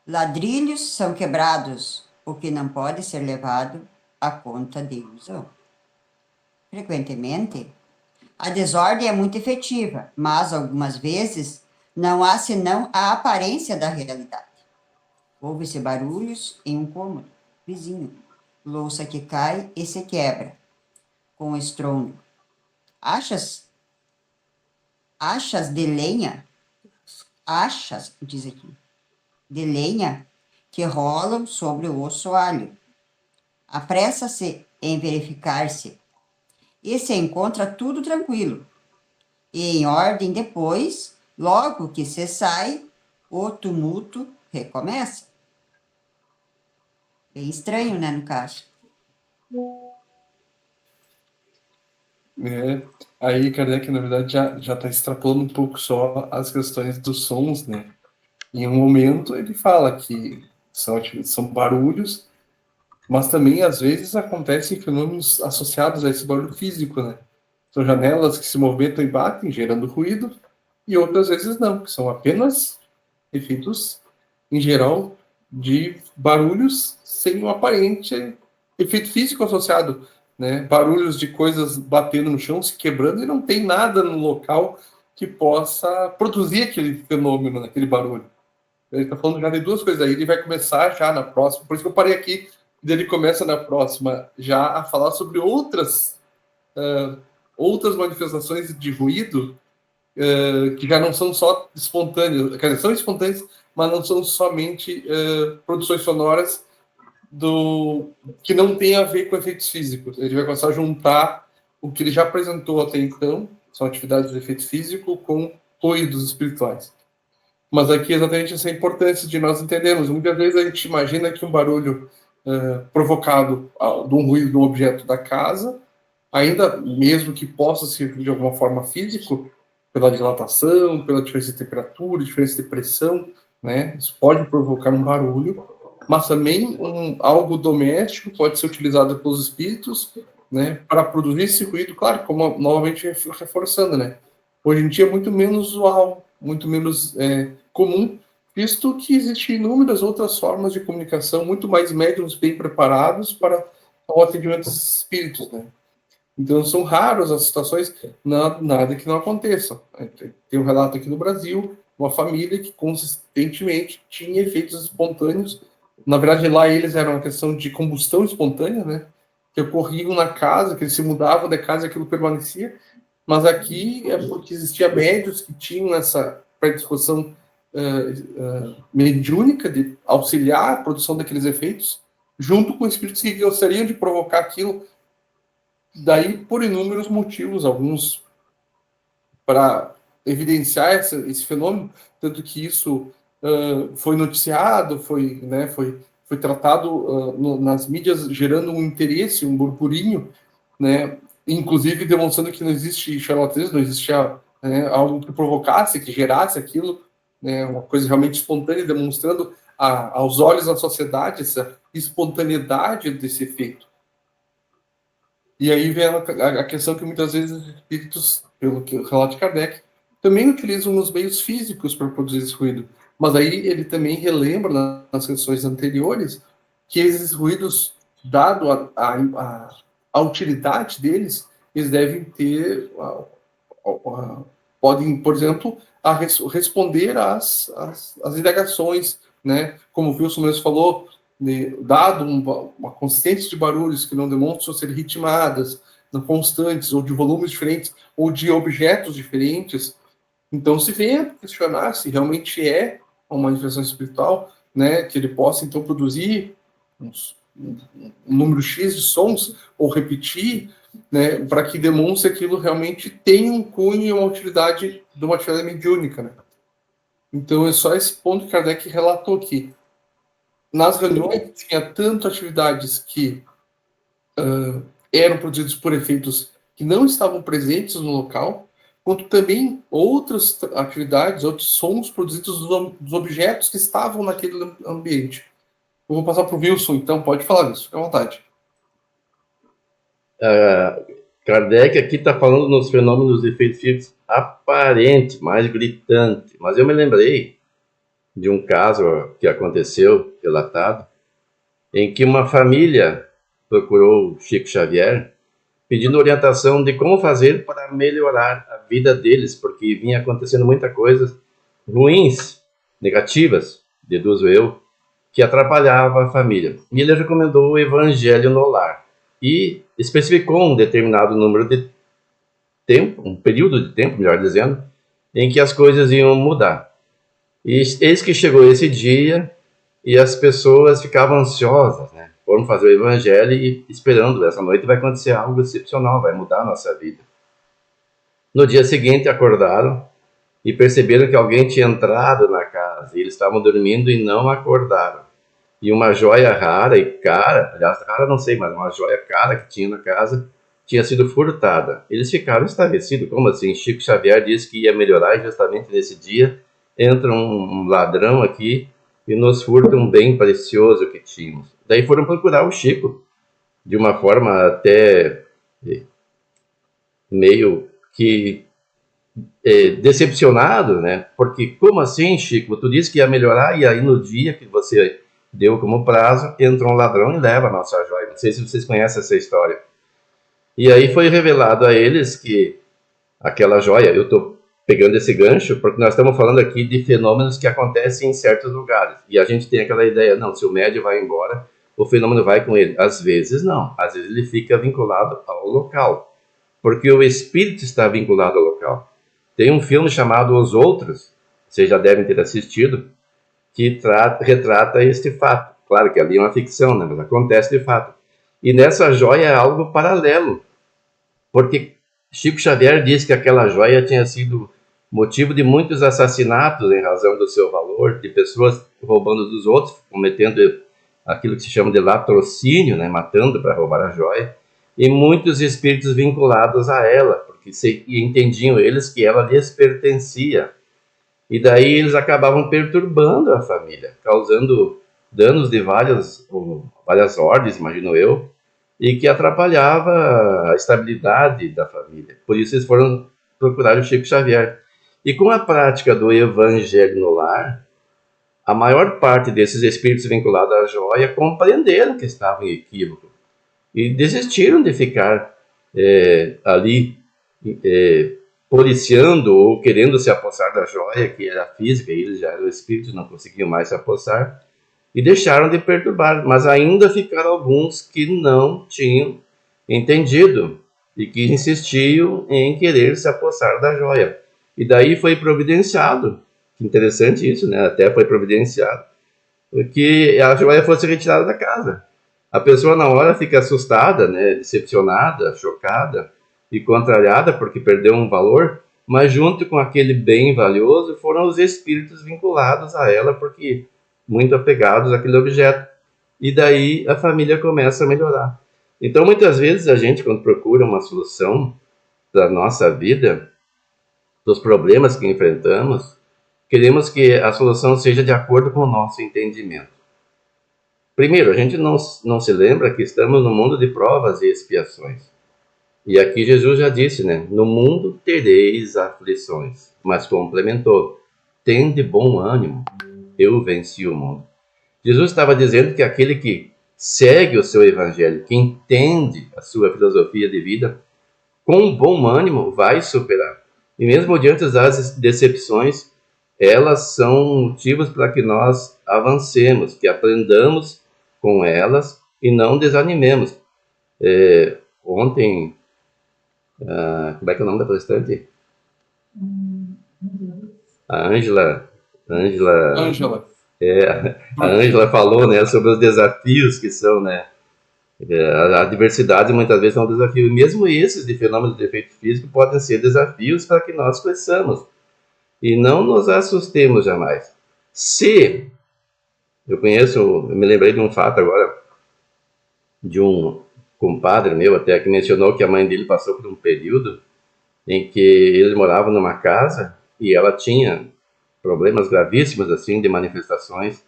I: Ladrilhos são quebrados, o que não pode ser levado à conta de ilusão. Frequentemente, a desordem é muito efetiva, mas algumas vezes não há senão a aparência da realidade. Ouve-se barulhos em um cômodo vizinho, louça que cai e se quebra, com estrondo. Achas de lenha, diz aqui, de lenha que rolam sobre o assoalho. Apressa-se em verificar-se e se encontra tudo tranquilo. E em ordem depois, logo que se sai, o tumulto recomeça. Bem estranho, né, no caso?
A: Aí Kardec, na verdade, já está extrapolando um pouco só as questões dos sons, né? Em um momento ele fala que são barulhos, mas também às vezes acontecem fenômenos associados a esse barulho físico, né? São janelas que se movimentam e batem, gerando ruído, e outras vezes não, que são apenas efeitos, em geral, de barulhos sem um aparente efeito físico associado, né? Barulhos de coisas batendo no chão, se quebrando, e não tem nada no local que possa produzir aquele fenômeno, aquele barulho. Ele está falando já de duas coisas aí. Ele vai começar já na próxima, por isso que eu parei aqui, e ele começa na próxima já a falar sobre outras manifestações de ruído que já não são só espontâneas, quer dizer, são espontâneas, mas não são somente produções sonoras que não tem a ver com efeitos físicos. Ele vai começar a juntar o que ele já apresentou até então, são atividades de efeito físico, com ruídos espirituais. Mas aqui exatamente essa importância de nós entendermos. Muitas vezes a gente imagina que um barulho provocado de um ruído de um objeto da casa, ainda mesmo que possa ser de alguma forma físico, pela dilatação, pela diferença de temperatura, diferença de pressão, né? Isso pode provocar um barulho, mas também algo doméstico pode ser utilizado pelos espíritos, né, para produzir esse ruído, claro, como novamente reforçando, né? Hoje em dia é muito menos usual, muito menos comum, visto que existem inúmeras outras formas de comunicação, muito mais médiums bem preparados para o atendimento dos espíritos, né? Então, são raras as situações, nada que não aconteça. Tem um relato aqui no Brasil, uma família que consistentemente tinha efeitos espontâneos. Na verdade, lá eles eram uma questão de combustão espontânea, né? que ocorriam na casa, que eles se mudavam da casa e aquilo permanecia, mas aqui é porque existia médios que tinham essa predisposição mediúnica de auxiliar a produção daqueles efeitos, junto com espíritos que gostariam de provocar aquilo, daí por inúmeros motivos, alguns para evidenciar esse fenômeno, tanto que isso foi noticiado, foi tratado nas mídias, gerando um interesse, um burburinho, né, inclusive demonstrando que não existe charlatanismo, não existia algo que provocasse, que gerasse aquilo, né, uma coisa realmente espontânea, demonstrando aos olhos da sociedade essa espontaneidade desse efeito. E aí vem a questão que muitas vezes os espíritos, pelo que relata Kardec, também utilizam os meios físicos para produzir esse ruído. Mas aí ele também relembra nas sessões anteriores que esses ruídos, dado a utilidade deles, eles devem ter, podem, por exemplo, responder às indagações, né? Como o Wilson mesmo falou, dado uma consistência de barulhos que não demonstram ser ritmadas, não constantes, ou de volumes diferentes, ou de objetos diferentes, então se vem a questionar se realmente é uma manifestação espiritual, né, que ele possa então produzir um número X de sons, ou repetir, né, para que demonstre que aquilo realmente tem um cunho e uma utilidade de uma atividade mediúnica, né? Então é só esse ponto que Kardec relatou aqui. Nas reuniões tinha tanto atividades que eram produzidas por efeitos que não estavam presentes no local, quanto também outras atividades, outros sons produzidos dos objetos que estavam naquele ambiente. Eu vou passar para o Wilson, então pode falar isso, fica à vontade.
E: Kardec aqui está falando nos fenômenos de efeitos físicos aparente, mais gritante, mas eu me lembrei de um caso que aconteceu, relatado, em que uma família procurou Chico Xavier pedindo orientação de como fazer para melhorar a vida deles, porque vinha acontecendo muita coisa ruins, negativas, deduzo eu, que atrapalhava a família. E ele recomendou o Evangelho no Lar e especificou um determinado número de tempo, um período de tempo, melhor dizendo, em que as coisas iam mudar. E eis que chegou esse dia e as pessoas ficavam ansiosas, né? Foram fazer o Evangelho e esperando, essa noite vai acontecer algo excepcional, vai mudar a nossa vida. No dia seguinte acordaram e perceberam que alguém tinha entrado na casa e eles estavam dormindo e não acordaram. E uma joia rara e cara, aliás, rara não sei, mas uma joia cara que tinha na casa tinha sido furtada. Eles ficaram estarrecidos, como assim? Chico Xavier disse que ia melhorar e justamente nesse dia entra um ladrão aqui e nos furta um bem precioso que tínhamos. Daí foram procurar o Chico, de uma forma até meio que decepcionado, né? Porque como assim, Chico? Tu disse que ia melhorar e aí no dia que você deu como prazo, entra um ladrão e leva a nossa joia. Não sei se vocês conhecem essa história. E aí foi revelado a eles que aquela joia, eu estou pegando esse gancho, porque nós estamos falando aqui de fenômenos que acontecem em certos lugares. E a gente tem aquela ideia, não, se o médium vai embora, o fenômeno vai com ele. Às vezes não, às vezes ele fica vinculado ao local, porque o espírito está vinculado ao local. Tem um filme chamado Os Outros, vocês já devem ter assistido, que retrata este fato. Claro que ali é uma ficção, né? Mas acontece de fato. E nessa joia é algo paralelo, porque Chico Xavier disse que aquela joia tinha sido motivo de muitos assassinatos em razão do seu valor, de pessoas roubando dos outros, cometendo aquilo que se chama de latrocínio, né? Matando para roubar a joia, e muitos espíritos vinculados a ela, porque entendiam eles que ela lhes pertencia. E daí eles acabavam perturbando a família, causando danos de várias ordens, imagino eu, e que atrapalhava a estabilidade da família. Por isso eles foram procurar o Chico Xavier. E com a prática do Evangelho no Lar, a maior parte desses espíritos vinculados à joia compreenderam que estavam em equívoco e desistiram de ficar ali policiando ou querendo se apossar da joia, que era física, e eles já eram espíritos, não conseguiam mais se apossar, e deixaram de perturbar, mas ainda ficaram alguns que não tinham entendido e que insistiam em querer se apossar da joia. E daí foi providenciado, interessante isso, né? Até foi providenciado, que a joia fosse retirada da casa. A pessoa na hora fica assustada, né? Decepcionada, chocada e contrariada porque perdeu um valor, mas junto com aquele bem valioso foram os espíritos vinculados a ela, porque muito apegados àquele objeto. E daí a família começa a melhorar. Então, muitas vezes a gente, quando procura uma solução da nossa vida, dos problemas que enfrentamos, queremos que a solução seja de acordo com o nosso entendimento. Primeiro, a gente não se lembra que estamos no mundo de provas e expiações. E aqui Jesus já disse, né? No mundo tereis aflições, mas complementou: tende bom ânimo, eu venci o mundo. Jesus estava dizendo que aquele que segue o seu evangelho, que entende a sua filosofia de vida, com bom ânimo vai superar. E mesmo diante das decepções, elas são motivos para que nós avancemos, que aprendamos com elas e não desanimemos. Ontem, como é que é o nome da palestrante? A Ângela. A Ângela falou, né, sobre os desafios que são, né? A diversidade muitas vezes é um desafio. E mesmo esses de fenômenos de efeito físico podem ser desafios para que nós cresçamos. E não nos assustemos jamais. Eu me lembrei de um fato agora, de um compadre meu até, que mencionou que a mãe dele passou por um período em que ele morava numa casa e ela tinha problemas gravíssimos, assim, de manifestações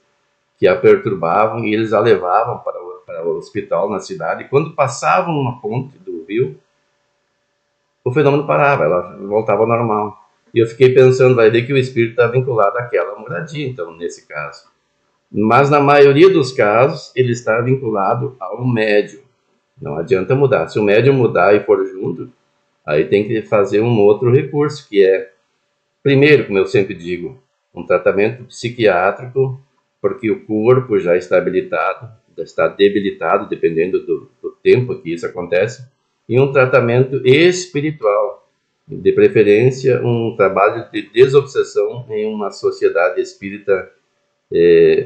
E: que a perturbavam, e eles a levavam para o hospital na cidade. E quando passavam uma ponte do rio, o fenômeno parava, ela voltava ao normal. E eu fiquei pensando, vai ver que o espírito está vinculado àquela moradia, então, nesse caso. Mas na maioria dos casos, ele está vinculado ao médium. Não adianta mudar. Se o médium mudar e for junto, aí tem que fazer um outro recurso, que é, primeiro, como eu sempre digo, um tratamento psiquiátrico, porque o corpo já está debilitado, dependendo do tempo que isso acontece, e um tratamento espiritual, de preferência um trabalho de desobsessão em uma sociedade espírita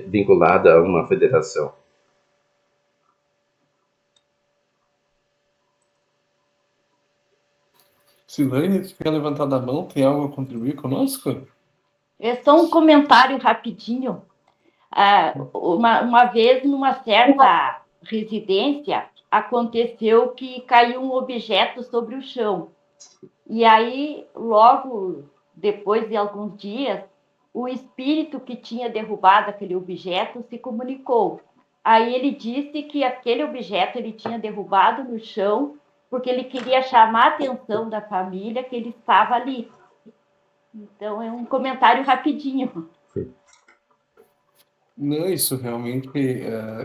E: vinculada a uma federação.
A: Silane, se quer levantar a mão, tem algo a contribuir conosco?
C: É só um comentário rapidinho. Uma vez, numa certa residência, aconteceu que caiu um objeto sobre o chão. E aí, logo depois de alguns dias, o espírito que tinha derrubado aquele objeto se comunicou. Aí ele disse que aquele objeto ele tinha derrubado no chão porque ele queria chamar a atenção da família que ele estava ali. Então, é um comentário rapidinho.
A: Não, isso realmente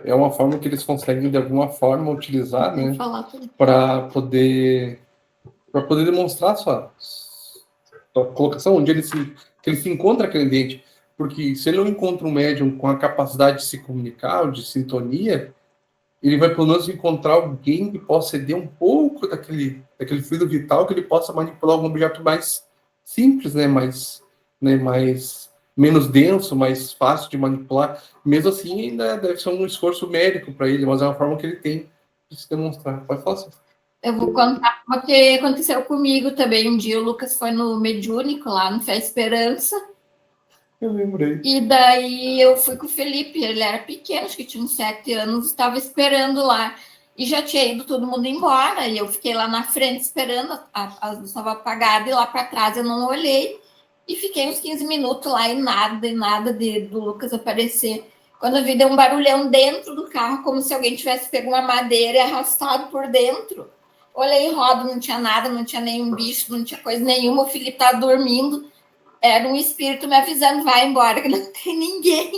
A: é uma forma que eles conseguem, de alguma forma, utilizar, né, para poder demonstrar sua colocação, onde que ele se encontra aquele ambiente. Porque se ele não encontra um médium com a capacidade de se comunicar, ou de sintonia, ele vai pelo menos encontrar alguém que possa ceder um pouco daquele fluido vital, que ele possa manipular algum objeto mais simples, né, menos denso, mais fácil de manipular. Mesmo assim, ainda deve ser um esforço médico para ele, mas é uma forma que ele tem de se demonstrar. Pode falar assim.
H: Eu vou contar uma que aconteceu comigo também. Um dia o Lucas foi no Mediúnico, lá no Fé Esperança.
A: Eu lembrei.
H: E daí eu fui com o Felipe, ele era pequeno, acho que tinha uns 7 anos, estava esperando lá. E já tinha ido todo mundo embora, e eu fiquei lá na frente esperando, a luz estava apagada, e lá para trás eu não olhei. E fiquei uns 15 minutos lá e nada do Lucas aparecer. Quando eu vi, deu um barulhão dentro do carro, como se alguém tivesse pego uma madeira e arrastado por dentro. Olhei em roda, não tinha nada, não tinha nenhum bicho, não tinha coisa nenhuma. O Felipe estava dormindo. Era um espírito me avisando, vai embora, que não tem ninguém.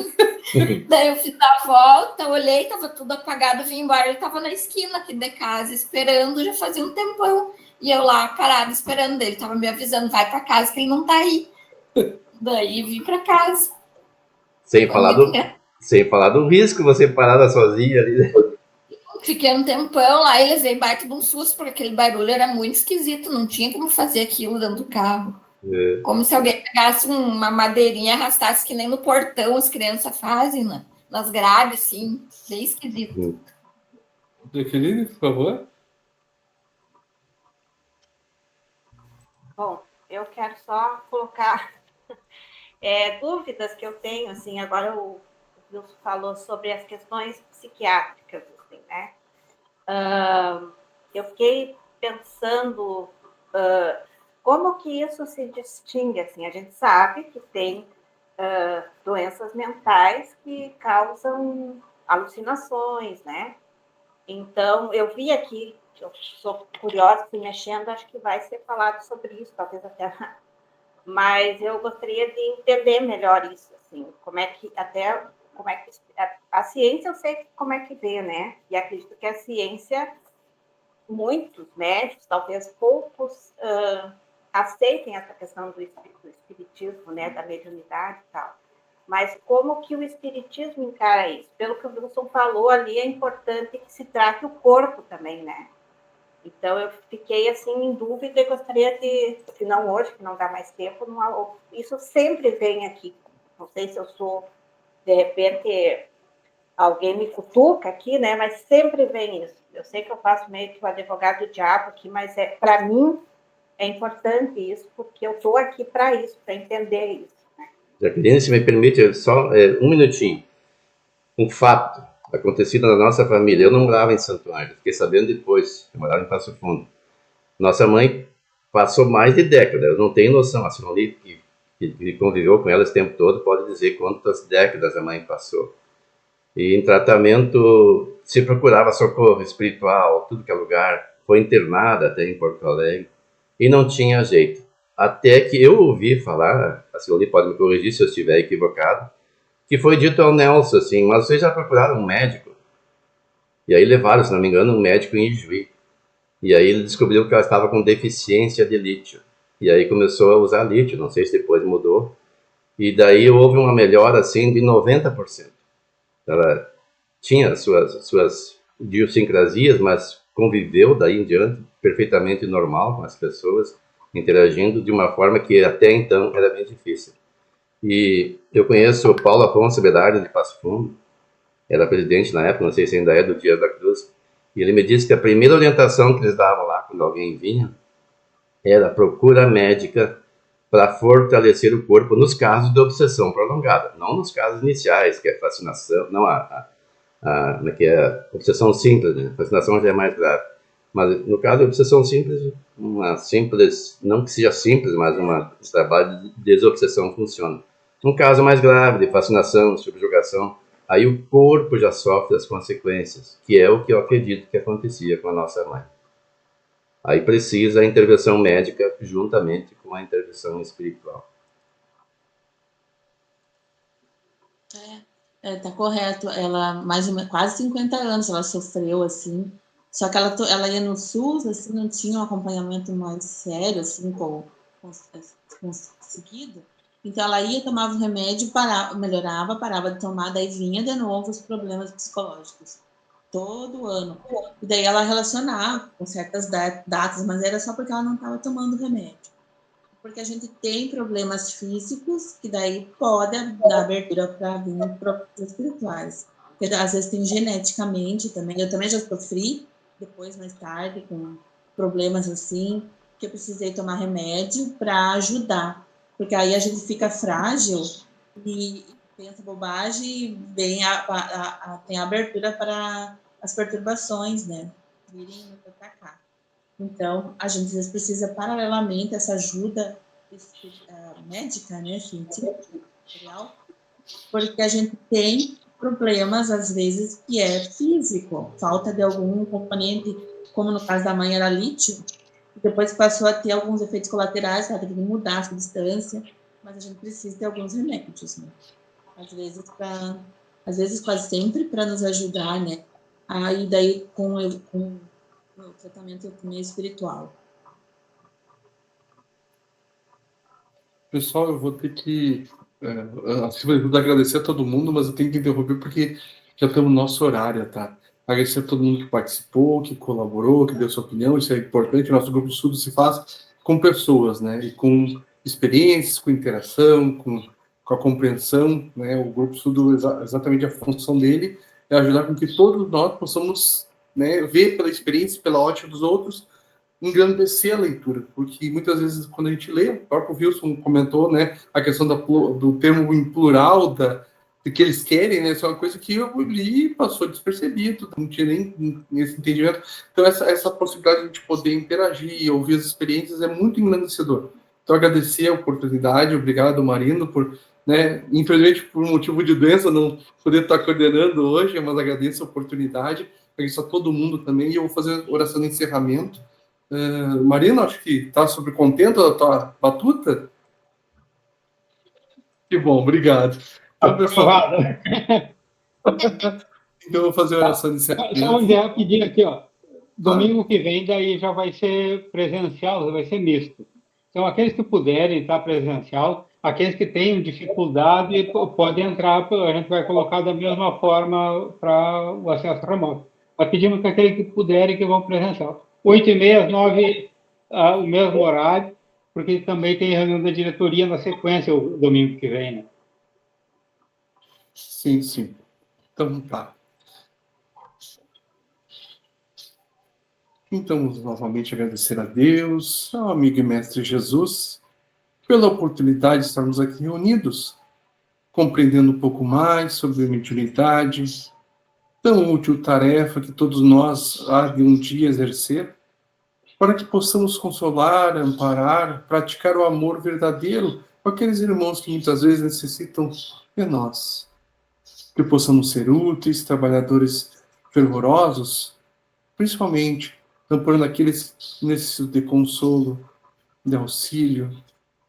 H: Daí eu fiz a volta, olhei, estava tudo apagado, vim embora. Ele estava na esquina aqui de casa, esperando, já fazia um tempão. E eu lá, parada, esperando ele. Estava me avisando, vai para casa, que ele não está aí. Daí vim para casa.
E: Sem falar Sem falar do risco, você parada sozinha ali, né?
H: Fiquei um tempão lá e levei baita de um susto, porque aquele barulho era muito esquisito, não tinha como fazer aquilo dentro do carro. Como se alguém pegasse uma madeirinha e arrastasse, que nem no portão as crianças fazem, né? Nas grades, assim, bem esquisito.
A: Jaqueline, por favor.
D: Bom, eu quero só colocar dúvidas que eu tenho, assim, agora o Wilson falou sobre as questões psiquiátricas, assim, né? Eu fiquei pensando como que isso se distingue, assim, a gente sabe que tem doenças mentais que causam alucinações, né? Então, eu vi aqui, eu sou curiosa, fui mexendo, acho que vai ser falado sobre isso, talvez até, mas eu gostaria de entender melhor isso, assim, como é que a ciência eu sei como é que vê, né? E acredito que a ciência, muitos médicos, talvez poucos, aceitem essa questão do espiritismo, né, da mediunidade e tal. Mas como que o espiritismo encara isso? Pelo que o Wilson falou ali, é importante que se trate o corpo também, né? Então, eu fiquei, assim, em dúvida e gostaria de, se não hoje, que não dá mais tempo, isso sempre vem aqui. Não sei se eu sou, de repente, alguém me cutuca aqui, né? Mas sempre vem isso. Eu sei que eu faço meio que o advogado do diabo aqui, mas para mim é importante isso, porque eu estou aqui para isso, para entender isso.
E: Jaqueline, se me permite, só um minutinho. Um fato acontecido na nossa família. Eu não morava em Santuário, fiquei sabendo depois. Eu morava em Passo Fundo. Nossa mãe passou mais de década. Eu não tenho noção. A senhora que conviveu com ela esse tempo todo pode dizer quantas décadas a mãe passou. E em tratamento se procurava socorro espiritual, tudo que é lugar. Foi internada até em Porto Alegre e não tinha jeito. Até que eu ouvi falar, a senhora pode me corrigir se eu estiver equivocado, que foi dito ao Nelson assim, mas vocês já procuraram um médico? E aí levaram, se não me engano, um médico em Ijuí. E aí ele descobriu que ela estava com deficiência de lítio. E aí começou a usar lítio, não sei se depois mudou. E daí houve uma melhora assim de 90%. Ela tinha suas idiosincrasias, mas conviveu daí em diante perfeitamente normal com as pessoas, interagindo de uma forma que até então era bem difícil. E eu conheço o Paulo Afonso Bedardi de Passo Fundo, era presidente na época, não sei se ainda é, do Dias da Cruz, e ele me disse que a primeira orientação que eles davam lá quando alguém vinha era procura médica para fortalecer o corpo nos casos de obsessão prolongada, não nos casos iniciais, que é fascinação, não que é obsessão simples, né? Fascinação já é mais grave. Mas no caso de obsessão simples, uma simples, não que seja simples, mas um trabalho de desobsessão funciona. Um caso mais grave de fascinação, subjugação, aí o corpo já sofre as consequências, que é o que eu acredito que acontecia com a nossa mãe. Aí precisa a intervenção médica juntamente com a intervenção espiritual.
B: Tá correto. Ela, mais ou menos, quase 50 anos ela sofreu, assim. Só que ela ia no SUS, assim, não tinha um acompanhamento mais sério, assim, conseguido. Então, ela ia, tomava o remédio, melhorava, parava de tomar, daí vinha de novo os problemas psicológicos. Todo ano. E daí ela relacionava com certas datas, mas era só porque ela não estava tomando remédio. Porque a gente tem problemas físicos que daí pode dar abertura para vir problemas espirituais. Porque às vezes tem geneticamente também. Eu também já sofri, depois, mais tarde, com problemas assim, que eu precisei tomar remédio para ajudar. Porque aí a gente fica frágil e pensa bobagem e tem abertura para as perturbações, né? Virem nos atacar. Então, a gente às vezes precisa, paralelamente, essa ajuda médica, né, científica, porque a gente tem problemas, às vezes, que é físico, falta de algum componente, como no caso da mãe era lítio, e depois passou a ter alguns efeitos colaterais, ela teve que mudar a substância, mas a gente precisa de alguns remédios, né? Às vezes quase sempre para nos ajudar, né? Aí daí com o tratamento também espiritual.
A: Pessoal, eu vou ter que acima de tudo, agradecer a todo mundo, mas eu tenho que interromper porque já estamos no nosso horário, tá? Agradecer a todo mundo que participou, que colaborou, que deu sua opinião, isso é importante. Nosso grupo de estudo se faz com pessoas, né? E com experiências, com interação, com a compreensão, né? O grupo de estudo, exatamente a função dele é ajudar com que todos nós possamos, né, ver pela experiência, pela ótica dos outros, engrandecer a leitura, porque muitas vezes quando a gente lê, o próprio Wilson comentou, né, a questão do termo em plural, do que eles querem, né, isso é uma coisa que eu li e passou despercebido, não tinha nem esse entendimento. Então essa possibilidade de a gente poder interagir, ouvir as experiências é muito engrandecedor. Então agradecer a oportunidade, obrigado Marino por, né, infelizmente por motivo de doença não poder estar coordenando hoje, mas agradeço a oportunidade, agradeço a todo mundo também, e eu vou fazer oração de encerramento. Marina, acho que está sobre contento da tua batuta? Que bom, obrigado. Então, pessoal, então eu vou fazer a oração de encerramento.
J: Só um dia rapidinho aqui, ó. Domingo que vem, daí já vai ser presencial, vai ser misto. Então, aqueles que puderem estar presencial, aqueles que tenham dificuldade podem entrar, a gente vai colocar da mesma forma para o acesso remoto. Mas pedimos que aqueles que puderem que vão presencial. 8h30 às 9h, o mesmo horário, porque também tem reunião da diretoria na sequência o domingo que vem, né?
A: Sim, sim. Então, tá. Então, vamos novamente agradecer a Deus, ao amigo e mestre Jesus, pela oportunidade de estarmos aqui reunidos, compreendendo um pouco mais sobre a mediunidade, tão útil tarefa que todos nós há de um dia exercer, para que possamos consolar, amparar, praticar o amor verdadeiro com aqueles irmãos que muitas vezes necessitam de nós. Que possamos ser úteis, trabalhadores fervorosos, principalmente amparando aqueles que necessitam de consolo, de auxílio,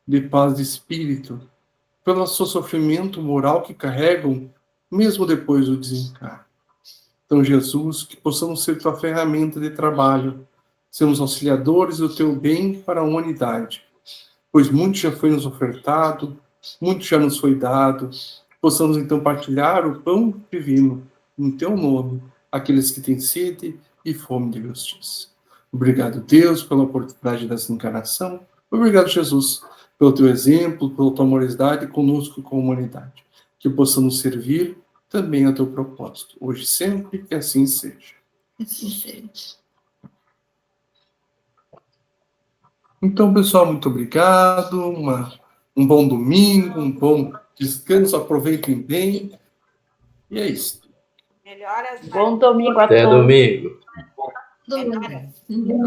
A: de paz de espírito, pelo seu sofrimento moral que carregam, mesmo depois do desencarne. Então, Jesus, que possamos ser tua ferramenta de trabalho, sermos auxiliadores do teu bem para a humanidade, pois muito já foi nos ofertado, muito já nos foi dado, possamos então partilhar o pão divino, em teu nome, aqueles que têm sede e fome de justiça. Obrigado, Deus, pela oportunidade dessa encarnação. Obrigado, Jesus, pelo teu exemplo, pela tua amorosidade conosco e com a humanidade. Que possamos servir também ao teu propósito, hoje e sempre, que assim seja.
H: Assim seja.
A: Então, pessoal, muito obrigado. Um bom domingo, um bom descanso, aproveitem bem. E é isso.
D: Melhoras.
C: Bom domingo a
E: Até
C: todos.
E: domingo.
H: Domingo.